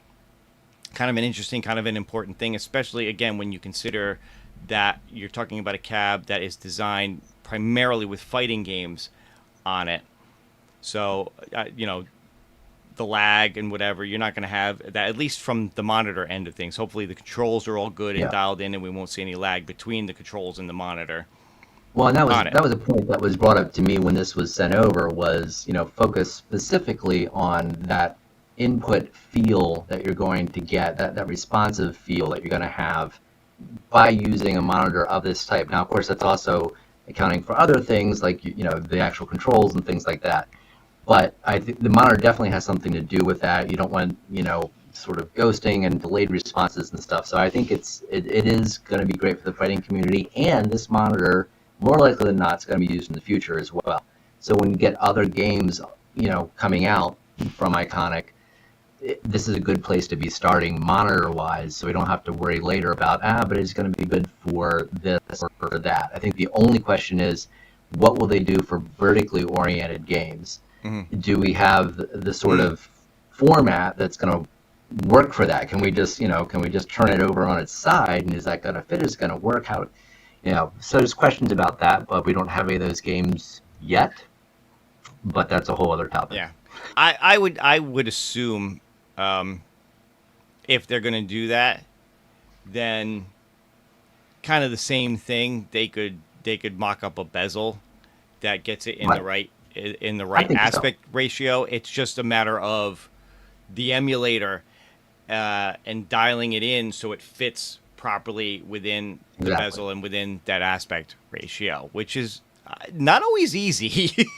of an interesting, kind of an important thing, especially again when you consider that you're talking about a cab that is designed primarily with fighting games on it. So, the lag and whatever, you're not going to have that, at least from the monitor end of things. Hopefully the controls are all good and dialed in, and we won't see any lag between the controls and the monitor. Well, and that was a point that was brought up to me when this was sent over, was, focus specifically on that input feel that you're going to get, that responsive feel that you're going to have by using a monitor of this type. Now, of course, that's also accounting for other things like the actual controls and things like that. But I think the monitor definitely has something to do with that. You don't want sort of ghosting and delayed responses and stuff. So I think it is going to be great for the fighting community, and this monitor, more likely than not, is going to be used in the future as well. So when you get other games coming out from Iconic, this is a good place to be starting monitor-wise, so we don't have to worry later about, but it's going to be good for this or for that. I think the only question is, what will they do for vertically oriented games? Mm-hmm. Do we have the sort of format that's going to work for that? Can we just turn it over on its side, and is that going to fit? Is it going to work? How, so there's questions about that, but we don't have any of those games yet. But that's a whole other topic. Yeah, I would assume if they're going to do that, then kind of the same thing. They could mock up a bezel that gets it in the right aspect ratio. It's just a matter of the emulator and dialing it in so it fits properly within the bezel and within that aspect ratio, which is not always easy.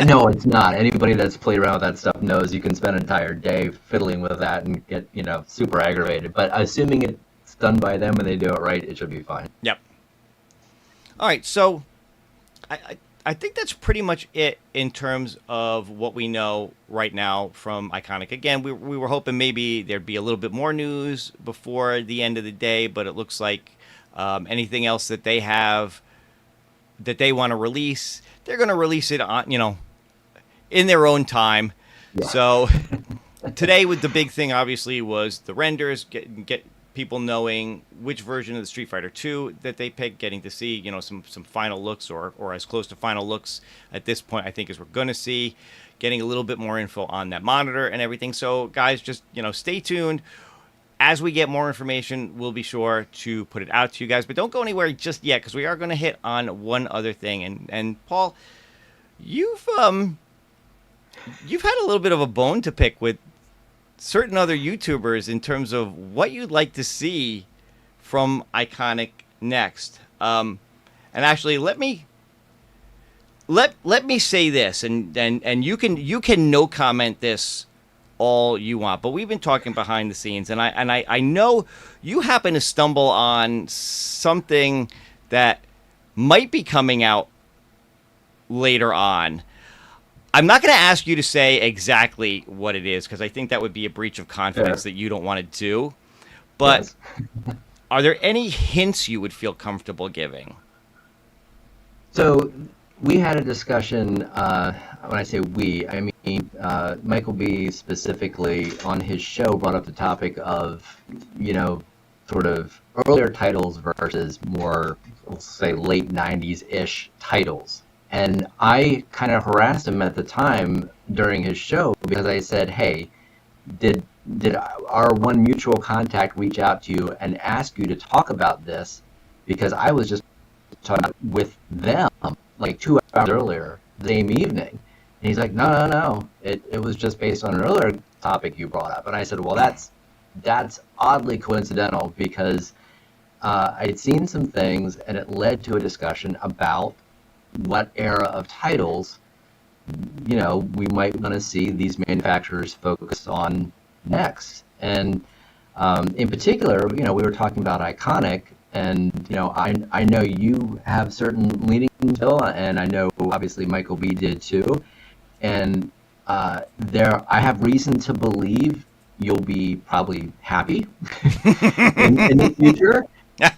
No, it's not. Anybody that's played around with that stuff knows you can spend an entire day fiddling with that and get, super aggravated. But assuming it's done by them and they do it right, it should be fine. Yep. All right, so I think that's pretty much it in terms of what we know right now from Iconic. Again, we were hoping maybe there'd be a little bit more news before the end of the day, but it looks like anything else that they have that they want to release, they're going to release it on, in their own time. Yeah. So today, with the big thing, obviously, was the renders, get people knowing which version of the Street Fighter 2 that they picked, getting to see, some final looks or as close to final looks at this point, I think, as we're going to see, getting a little bit more info on that monitor and everything. So guys, just, stay tuned. As we get more information, we'll be sure to put it out to you guys, but don't go anywhere just yet, because we are going to hit on one other thing. And Paul, you've had a little bit of a bone to pick with certain other YouTubers in terms of what you'd like to see from Iconic next. And actually, let me say this, and you can no comment this all you want, but we've been talking behind the scenes, and I know you happen to stumble on something that might be coming out later on. I'm not going to ask you to say exactly what it is, because I think that would be a breach of confidence that you don't want to do. But yes. Are there any hints you would feel comfortable giving? So we had a discussion, when I say we, I mean Michael B. specifically on his show brought up the topic of, sort of earlier titles versus more, let's say, late 90s-ish titles. And I kind of harassed him at the time during his show because I said, hey, did our one mutual contact reach out to you and ask you to talk about this? Because I was just talking with them like 2 hours earlier, the same evening. And he's like, no. It was just based on an earlier topic you brought up. And I said, well, that's oddly coincidental, because I'd seen some things and it led to a discussion about what era of titles, we might want to see these manufacturers focus on next. And in particular, we were talking about Iconic, and I know you have certain leanings, Bill, and I know obviously Michael B did too. And I have reason to believe you'll be probably happy in the future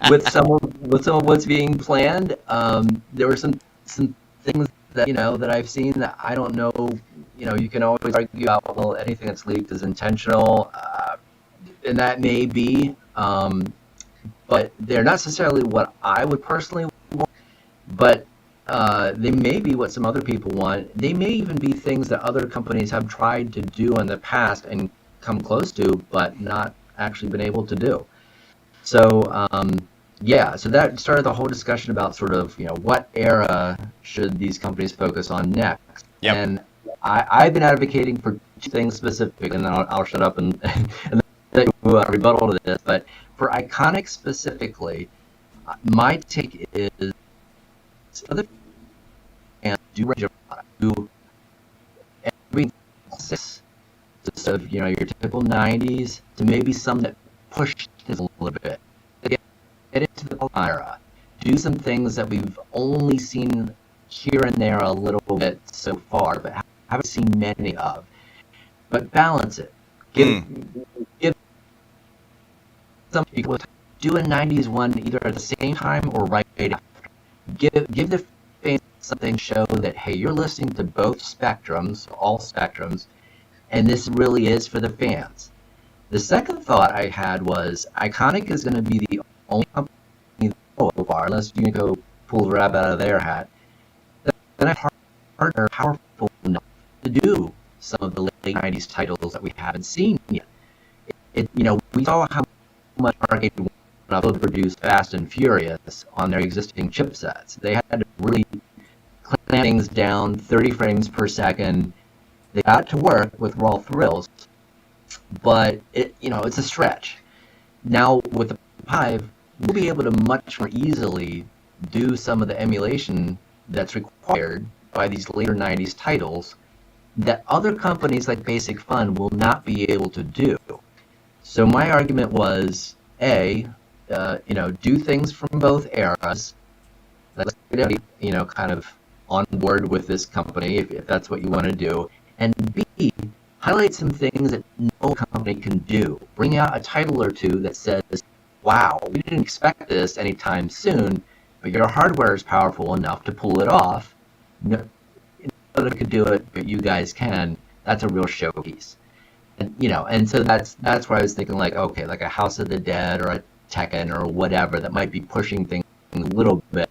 with some of what's being planned. There were some things that that I've seen that I don't know. You can always argue about, well, anything that's leaked is intentional, and that may be, but they're not necessarily what I would personally want. But they may be what some other people want. They may even be things that other companies have tried to do in the past and come close to, but not actually been able to do. So so that started the whole discussion about sort of what era should these companies focus on next. Yep. And I've been advocating for 2 things specific, and then I'll shut up and then rebuttal to this. But for Iconic specifically, my take is other and do range of product, do every 6 of your typical 90s to maybe some that push this a little bit. Get into the era. Do some things that we've only seen here and there a little bit so far, but haven't seen many of. But balance it. Give some people, do a 90s one either at the same time or right after. Give the fans something show that, hey, you're listening to both spectrums, all spectrums, and this really is for the fans. The second thought I had was Iconic is going to be the only company so far, unless you can go pull the rabbit out of their hat, then I've partner powerful enough to do some of the late 90s titles that we haven't seen yet. We saw how much Arcade would produce Fast and Furious on their existing chipsets. They had to really clamp things down 30 frames per second. They got to work with raw thrills, but it's a stretch. Now with the Hive, we'll be able to much more easily do some of the emulation that's required by these later 90s titles that other companies like Basic Fun will not be able to do. So my argument was, do things from both eras. Let's get kind of on board with this company if that's what you want to do. And B, highlight some things that no company can do. Bring out a title or two that says, wow, we didn't expect this anytime soon, but your hardware is powerful enough to pull it off. Nobody could do it, but you guys can. That's a real showpiece. And so that's where I was thinking, like, okay, like a House of the Dead or a Tekken or whatever that might be pushing things a little bit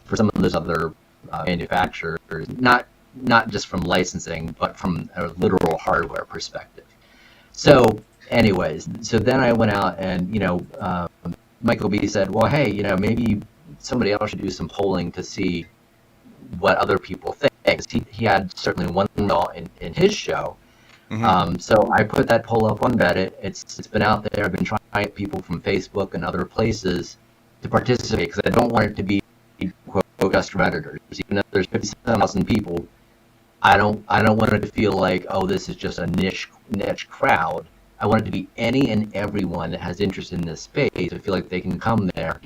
for some of those other manufacturers, not just from licensing, but from a literal hardware perspective. So anyways, so then I went out and, Michael B said, well, hey, maybe somebody else should do some polling to see what other people think. He had certainly one in his show. Mm-hmm. So I put that poll up on Reddit. It's been out there. I've been trying to get people from Facebook and other places to participate because I don't want it to be quote just Redditors. Even if there's 57,000 people, I don't want it to feel like, oh, this is just a niche crowd. I want it to be any and everyone that has interest in this space. I feel like they can come there,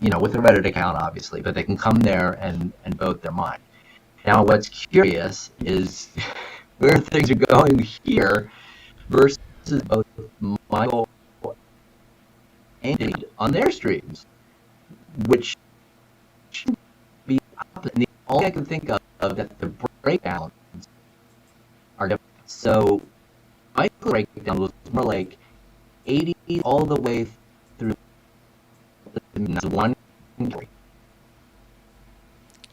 with a Reddit account, obviously, but they can come there and vote their mind. Now, what's curious is where things are going here versus both Michael and David on their streams, which should be opposite. And the only I can think of that the breakdowns are different. So Michael's breakdown was more like 80 all the way through one,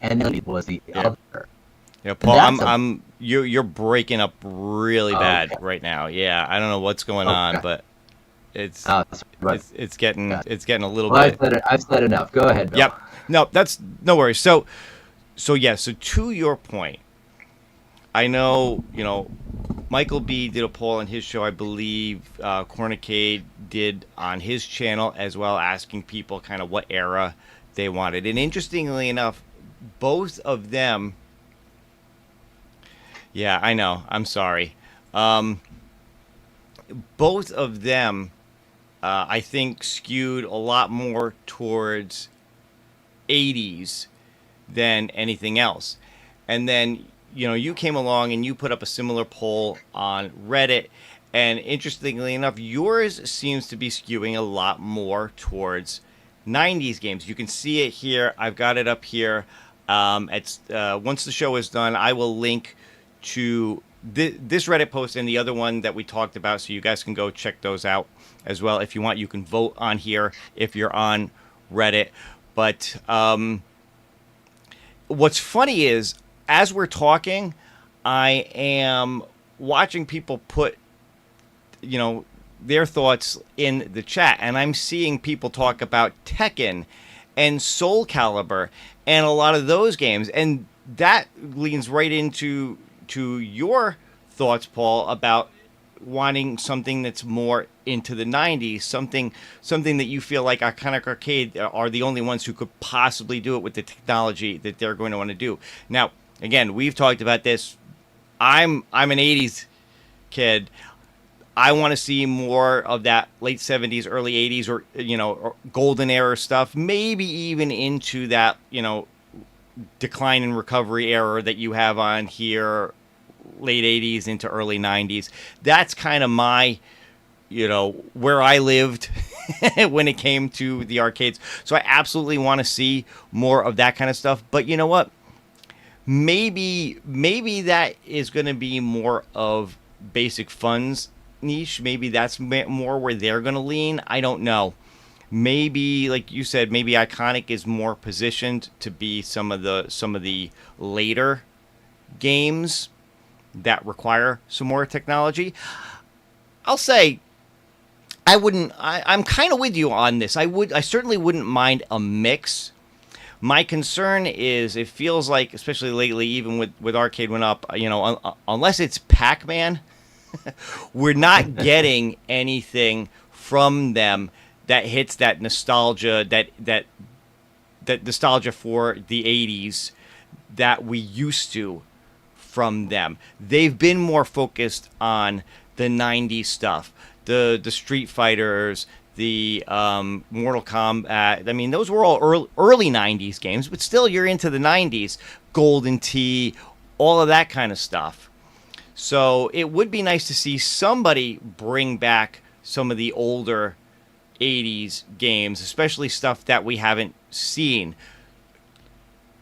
and then it was the other. Yeah, Paul, you're breaking up really bad right now. Yeah, I don't know what's going on, but it's getting a little bit. I've said enough. Go ahead, Bill. Yep. No, that's no worries. So to your point, I know, Michael B did a poll on his show. I believe Cornicade did on his channel as well, asking people kind of what era they wanted. And interestingly enough, both of them. Yeah, I know. I'm sorry. Both of them, I think, skewed a lot more towards 80s than anything else. And then, you came along and you put up a similar poll on Reddit. And interestingly enough, yours seems to be skewing a lot more towards 90s games. You can see it here. I've got it up here. Once the show is done, I will link to this Reddit post and the other one that we talked about, so you guys can go check those out as well. If you want, you can vote on here if you're on Reddit. But what's funny is, as we're talking, I am watching people put, their thoughts in the chat, and I'm seeing people talk about Tekken and Soul Calibur and a lot of those games, and that leans right into your thoughts, Paul, about wanting something that's more into the 90s, something that you feel like Iconic Arcade are the only ones who could possibly do it with the technology that they're going to want to do. Now, again, we've talked about this. I'm an 80s kid. I want to see more of that late 70s, early 80s, or golden era stuff, maybe even into that, decline and recovery era that you have on here, late 80s into early 90s. That's kind of my, where I lived when it came to the arcades. So I absolutely want to see more of that kind of stuff. But you know what? maybe that is going to be more of basic funds niche. Maybe that's more where they're going to lean. I don't know. Maybe, like you said, maybe Iconic is more positioned to be some of the later games that require some more technology. I'll say I wouldn't. I'm kind of with you on this. I certainly wouldn't mind a mix. My concern is it feels like, especially lately, even with Arcade Went Up, unless it's Pac-Man, we're not getting anything from them that hits that nostalgia, that nostalgia for the 80s that we used to from them. They've been more focused on the 90s stuff, the Street Fighters, the Mortal Kombat. I mean, those were all early 90s games, but still you're into the 90s. Golden Tee, all of that kind of stuff. So it would be nice to see somebody bring back some of the older 80s games, especially stuff that we haven't seen.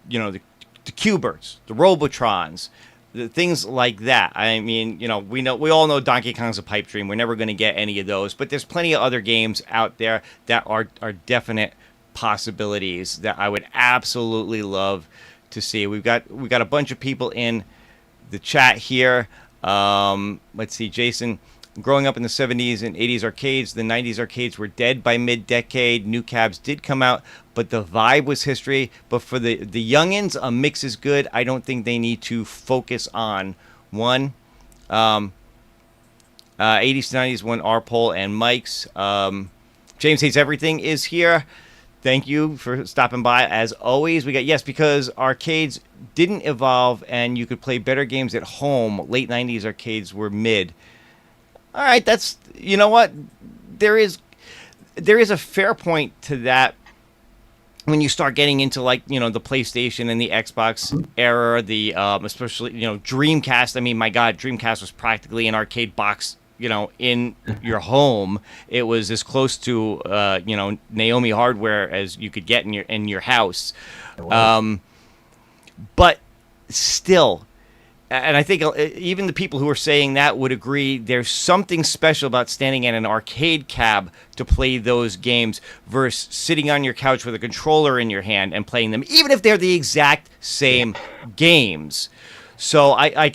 The Q*berts, the Robotrons, the things like that. I mean, we all know Donkey Kong's a pipe dream. We're never going to get any of those, but there's plenty of other games out there that are definite possibilities that I would absolutely love to see. We've got a bunch of people in the chat here. Let's see, Jason. Growing up in the 70s and 80s arcades, the 90s arcades were dead by mid-decade. New cabs did come out, but the vibe was history. But for the youngins, a mix is good. I don't think they need to focus on one. 80s to 90s, one our poll and Mike's. James Hates Everything is here. Thank you for stopping by. As always, because arcades didn't evolve and you could play better games at home. Late 90s arcades were mid. All right, that's, you know what? There is a fair point to that when you start getting into, like, the PlayStation and the Xbox era, the especially, Dreamcast. I mean, my God, Dreamcast was practically an arcade box, in your home. It was as close to Naomi hardware as you could get in your house. But still, and I think even the people who are saying that would agree, there's something special about standing at an arcade cab to play those games versus sitting on your couch with a controller in your hand and playing them, even if they're the exact same games. So I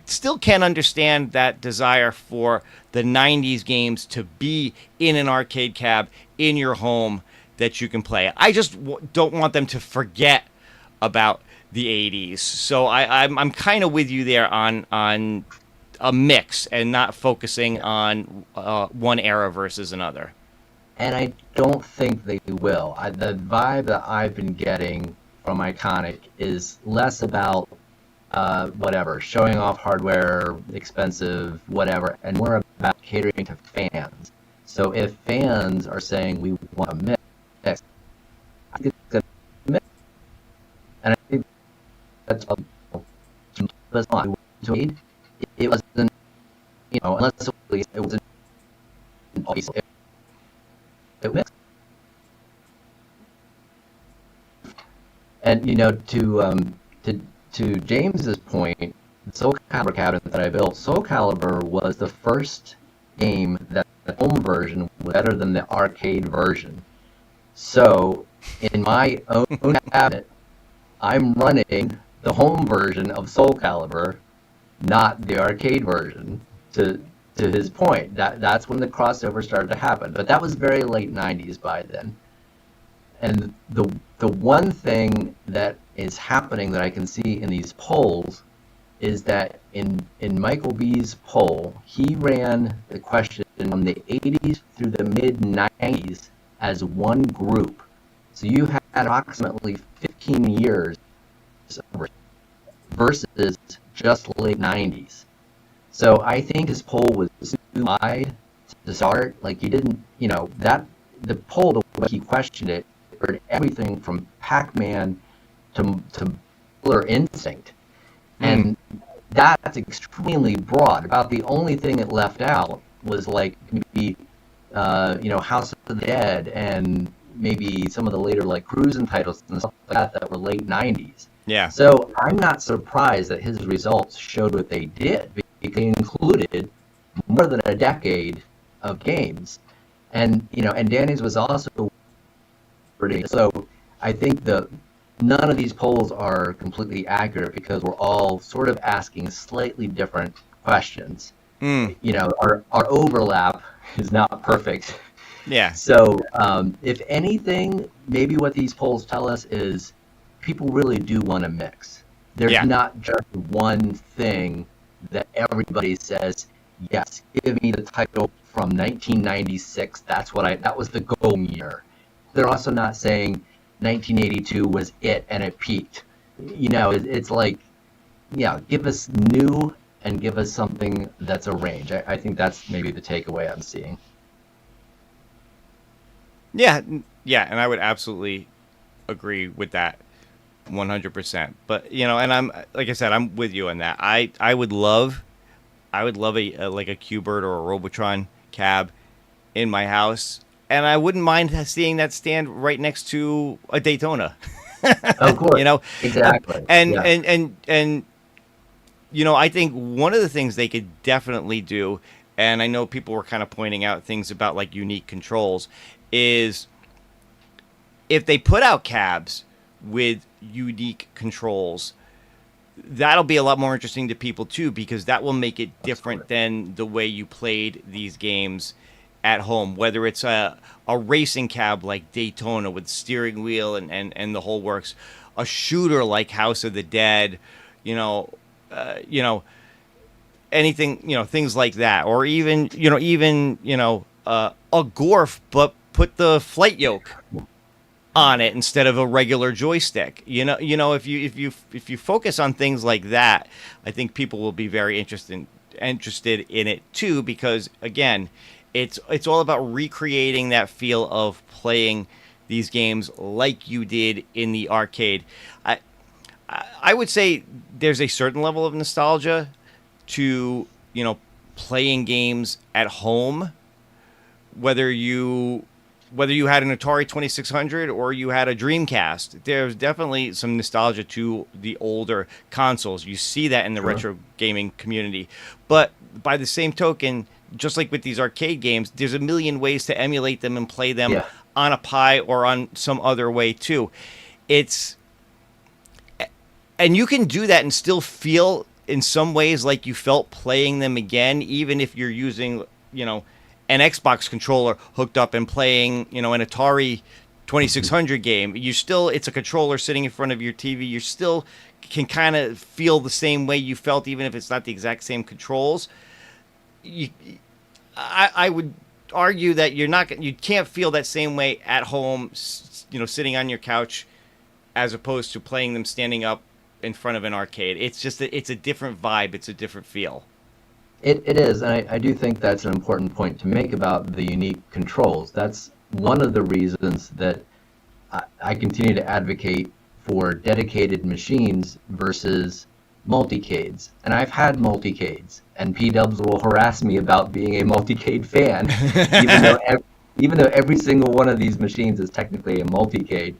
still can't understand that desire for the 90s games to be in an arcade cab in your home that you can play. I just don't want them to forget about the 80s. So I'm kind of with you there on a mix and not focusing on one era versus another. And I don't think they will. The vibe that I've been getting from Iconic is less about showing off hardware, expensive, whatever, and more about catering to fans. So if fans are saying we want a mix, I think it's a mix. And I think that's on. It wasn't, unless it wasn't it mixed. And to James's point, the Soul Calibur cabinet that I built, Soul Calibur was the first game that the home version was better than the arcade version. So in my own cabinet, I'm running the home version of Soul Calibur, not the arcade version. To his point, that's when the crossover started to happen. But that was very late 90s by then. And the one thing that is happening that I can see in these polls is that in Michael B's poll, he ran the question from the 80s through the mid-90s as one group. So you had approximately 15 years versus just late 90s. So I think his poll was too wide to start. Like, he didn't, that the poll, the way he questioned it, covered everything from Pac-Man to Killer Instinct. And that's extremely broad. About the only thing it left out was, like, maybe, House of the Dead and maybe some of the later, like, cruising titles and stuff like that were late 90s. Yeah. So I'm not surprised that his results showed what they did, because they included more than a decade of games. And and Danny's was also pretty. So I think none of these polls are completely accurate, because we're all sort of asking slightly different questions. Mm, Our overlap is not perfect. yeah. So if anything, maybe what these polls tell us is people really do want to mix. There's Yeah. not just one thing that everybody says, yes, give me the title from 1996. That was the golden year. They're also not saying 1982 was it and it peaked. It's like, yeah, give us new and give us something that's a range. I think that's maybe the takeaway I'm seeing. Yeah. Yeah. And I would absolutely agree with that 100%. But, and I'm, like I said, I'm with you on that. I would love like a Q-Bird or a Robotron cab in my house. And I wouldn't mind seeing that stand right next to a Daytona. Of course. you know, Exactly. and Yeah. and I think one of the things they could definitely do, and I know people were kind of pointing out things about like unique controls, is if they put out cabs with unique controls, that'll be a lot more interesting to people too, because that will make it different than the way you played these games at home. Whether it's a racing cab like Daytona with steering wheel and the whole works, a shooter like House of the Dead, you know, you know, anything, things like that, or a Gorf, but put the flight yoke on it instead of a regular joystick. If you focus on things like that, I think people will be very interested in it too, because again, it's all about recreating that feel of playing these games like you did in the arcade. I would say there's a certain level of nostalgia to playing games at home, whether you had an Atari 2600 or you had a Dreamcast. There's definitely some nostalgia to the older consoles. You see that in the retro gaming community. But by the same token, just like with these arcade games, there's a million ways to emulate them and play them on a Pi or on some other way too. And you can do that and still feel in some ways like you felt playing them again, even if you're using, an Xbox controller hooked up and playing, an Atari 2600 game. It's a controller sitting in front of your TV. You still can kind of feel the same way you felt, even if it's not the exact same controls. I would argue that you can't feel that same way at home, sitting on your couch, as opposed to playing them standing up in front of an arcade. It's just it's a different vibe. It's a different feel. It is, and I do think that's an important point to make about the unique controls. That's one of the reasons that I continue to advocate for dedicated machines versus multicades. And I've had multicades, and P-dubs will harass me about being a multicade fan, even though every single one of these machines is technically a multicade.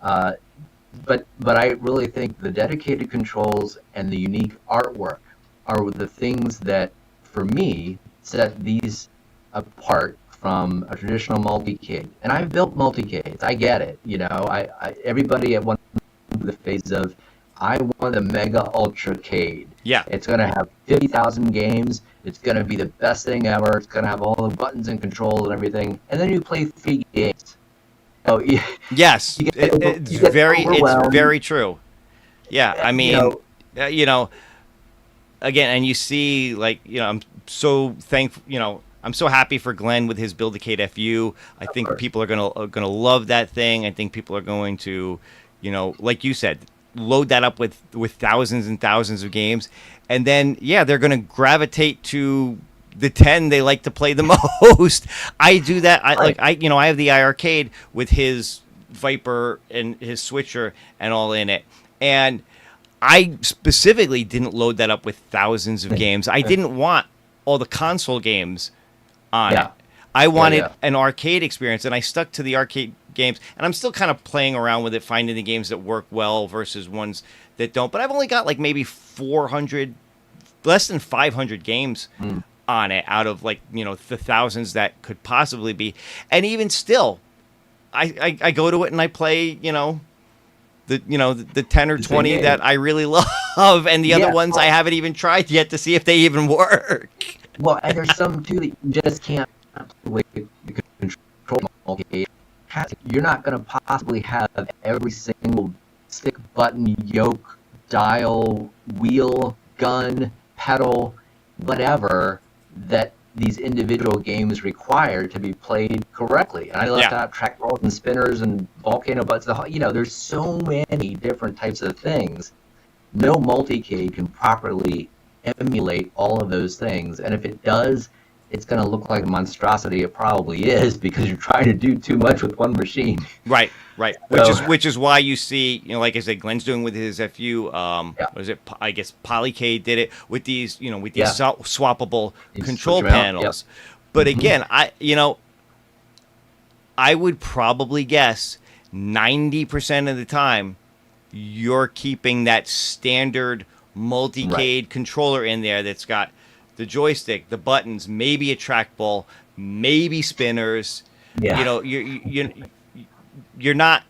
But I really think the dedicated controls and the unique artwork are the things that, for me, set these apart from a traditional multicade. And I've built multicades. I get it. Everybody at one the phase of, I want a mega ultra-cade. Yeah. It's going to have 50,000 games. It's going to be the best thing ever. It's going to have all the buttons and controls and everything. And then you play 3 games. Yes, it's very true. Yeah, I mean, again, and you see, like, I'm so thankful. I'm so happy for Glenn with his Build-A-Cade FU. I think people are gonna love that thing. I think people are going to, like you said, load that up with thousands and thousands of games, and then they're gonna gravitate to the 10 they like to play the most. I do that. I have the iArcade with his Viper and his switcher and all in it. And I specifically didn't load that up with thousands of games. I didn't want all the console games on it. I wanted an arcade experience, and I stuck to the arcade games, and I'm still kind of playing around with it, finding the games that work well versus ones that don't. But I've only got like maybe 400, less than 500 games on it out of like, the thousands that could possibly be. And even still, I go to it and I play, the 10 or 20 that I really love, and the other ones I haven't even tried yet to see if they even work. Well, and there's some too that you just can't control. You're not going to possibly have every single stick, button, yoke, dial, wheel, gun, pedal, whatever that these individual games require to be played correctly. And I left out trackballs and spinners and volcano butts. There's so many different types of things. No multi-cade can properly emulate all of those things. And if it does, it's going to look like a monstrosity. It probably is, because you're trying to do too much with one machine. Right. Which is why you see, like I said, Glenn's doing with his FU. What is it? I guess Polycade did it with these, with these swappable control panels. But again, I would probably guess 90% of the time you're keeping that standard multi-cade controller in there that's got the joystick, the buttons, maybe a trackball, maybe spinners. You're not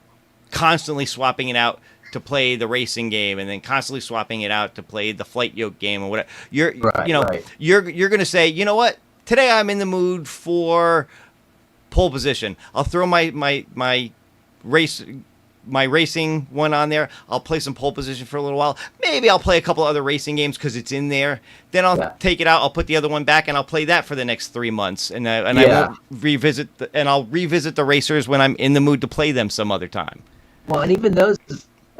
constantly swapping it out to play the racing game and then constantly swapping it out to play the flight yoke game or whatever. You're going to say, you know what? Today I'm in the mood for pole position. I'll throw my racing one on there. I'll play some pole position for a little while. Maybe I'll play a couple other racing games because it's in there. Then I'll take it out. I'll put the other one back and I'll play that for the next 3 months. And I won't revisit I'll revisit the racers when I'm in the mood to play them some other time. Well, and even those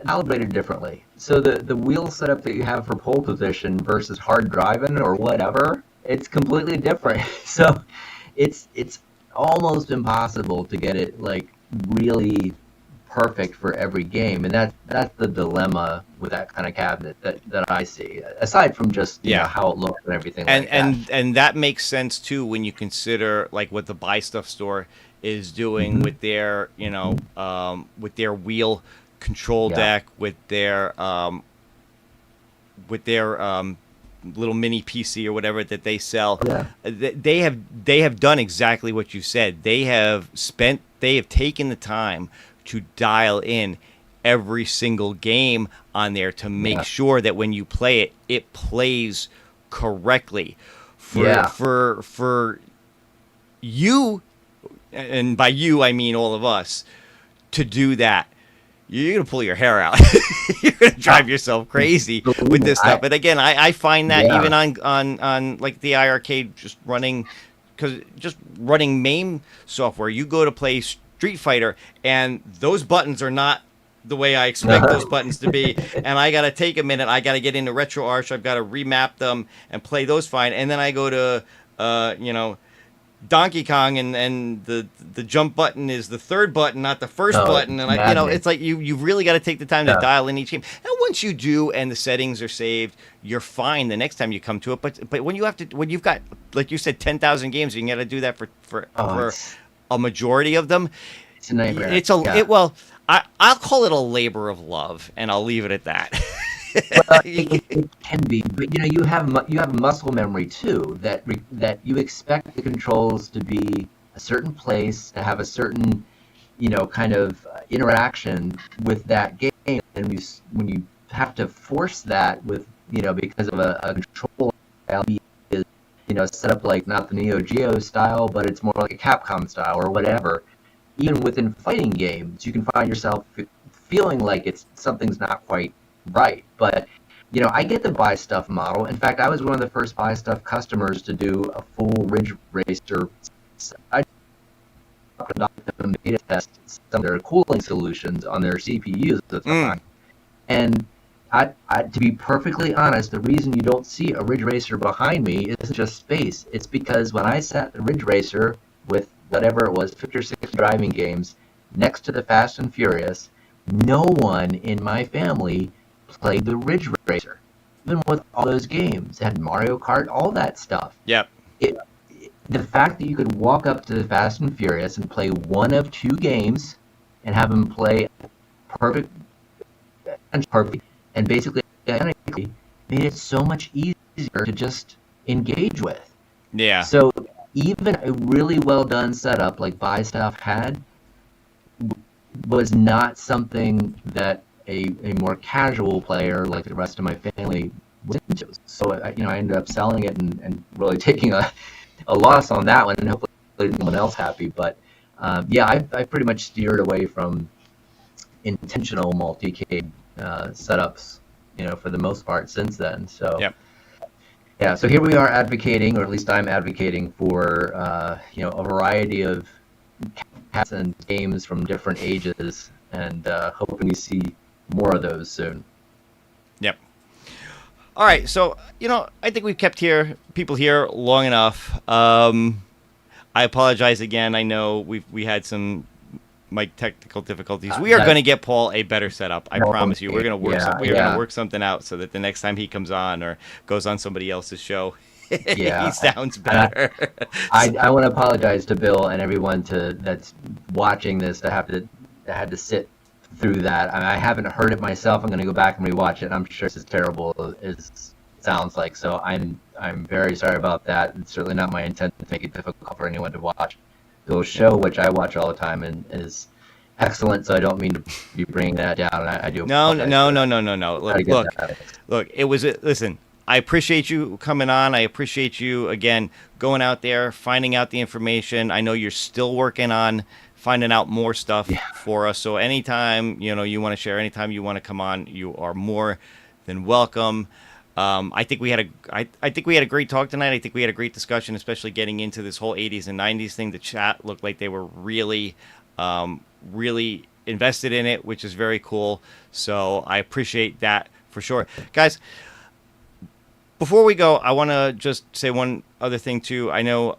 calibrated differently. So the wheel setup that you have for pole position versus hard driving or whatever, it's completely different. So it's almost impossible to get it like really perfect for every game, and that's the dilemma with that kind of cabinet that I see. Aside from just how it looks and everything, and that makes sense too when you consider like what the Buy Stuff store is doing with their with their wheel control deck, with their little mini PC or whatever that they sell. They have done exactly what you said. They have taken the time to dial in every single game on there to make sure that when you play it, it plays correctly. For you, and by you I mean all of us, to do that, you're gonna pull your hair out. You're gonna drive yourself crazy with this stuff. But again, I find that even on like the iArcade, just running MAME software, you go to play Street Fighter, and those buttons are not the way I expect those buttons to be, and I gotta take a minute. I gotta get into RetroArch. I've got to remap them and play those fine, and then I go to Donkey Kong, and the jump button is the third button, not the first button, and it's like you've really got to take the time to dial in each game. And once you do, and the settings are saved, you're fine the next time you come to it. But when you've got, like you said, 10,000 games, you got to do that for a majority of them. It's a nightmare. I'll call it a labor of love, and I'll leave it at that. Well, it can be, but you have muscle memory too. That you expect the controls to be a certain place, to have a certain, kind of interaction with that game, and when you have to force that with, because of a control is, set up like not the Neo Geo style, but it's more like a Capcom style or whatever. Even within fighting games, you can find yourself feeling like something's not quite right. But I get the Buy Stuff model. In fact, I was one of the first Buy Stuff customers to do a full Ridge Racer. I beta test some of their cooling solutions on their CPUs at the time. And to be perfectly honest, the reason you don't see a Ridge Racer behind me isn't just space. It's because when I sat the Ridge Racer with whatever it was, 50 or 60 driving games, next to the Fast and Furious, no one in my family played the Ridge Racer. Even with all those games, it had Mario Kart, all that stuff. Yep. The fact that you could walk up to the Fast and Furious and play one of two games and have them play perfect, and basically identically made it so much easier to just engage with. Yeah. So even a really well done setup like Buy Stuff had was not something that a more casual player like the rest of my family was into. So I ended up selling it and really taking a loss on that one, and hopefully someone else happy. But yeah, I pretty much steered away from intentional multi-cade setups, for the most part since then. So Yep. yeah, so here we are advocating, or at least I'm advocating for a variety of cats and games from different ages, and hoping we see more of those soon. Yep. All right, so I think we've kept people here long enough. I apologize again. I know we had some mic technical difficulties. We are going to get Paul a better setup. I promise you. We're going to work. We're going to work something out so that the next time he comes on or goes on somebody else's show, he sounds better. I want to apologize to Bill and everyone that's watching this that had to sit through that. I haven't heard it myself. I'm going to go back and rewatch it. I'm sure it's as terrible as it sounds like. So I'm very sorry about that. It's certainly not my intent to make it difficult for anyone to watch Bill's show, which I watch all the time and is excellent. So I don't mean to be bringing that down. I do. No. Look. It was listen. I appreciate you coming on. I appreciate you again going out there, finding out the information. I know you're still working on finding out more stuff for us. So anytime you want to share, anytime you want to come on, you are more than welcome. I think we had a great talk tonight. I think we had a great discussion, especially getting into this whole 80s and 90s thing. The chat looked like they were really, really invested in it, which is very cool. So I appreciate that for sure, guys. Before we go, I want to just say one other thing too. I know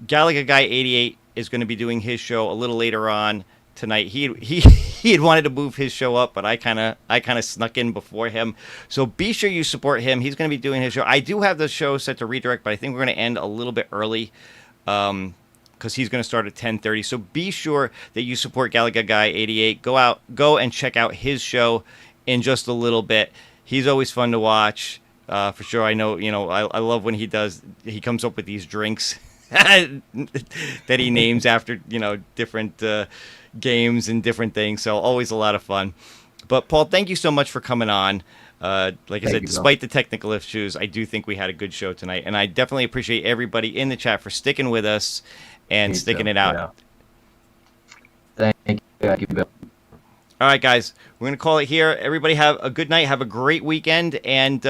Galaga Guy 88 is going to be doing his show a little later on tonight. He had wanted to move his show up, but I kind of snuck in before him. So be sure you support him. He's going to be doing his show. I do have the show set to redirect, but I think we're going to end a little bit early because he's going to start at 10:30. So be sure that you support Galaga Guy 88. Go and check out his show in just a little bit. He's always fun to watch. For sure. I know, I love when he comes up with these drinks that he names after, different games and different things. So always a lot of fun. But Paul, thank you so much for coming on. Like I said, despite the technical issues, I do think we had a good show tonight. And I definitely appreciate everybody in the chat for sticking with us and sticking it out. Yeah. Thank you, Bill. All right, guys, we're going to call it here. Everybody have a good night. Have a great weekend. And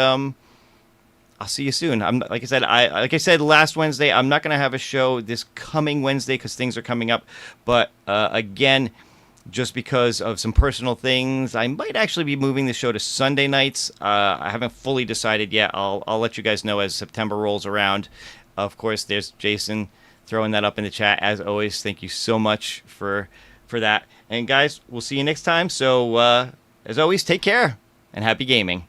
I'll see you soon. Like I said last Wednesday, I'm not going to have a show this coming Wednesday because things are coming up. But again, just because of some personal things, I might actually be moving the show to Sunday nights. I haven't fully decided yet. I'll let you guys know as September rolls around. Of course, there's Jason throwing that up in the chat. As always, thank you so much for that. And guys, we'll see you next time. So as always, take care and happy gaming.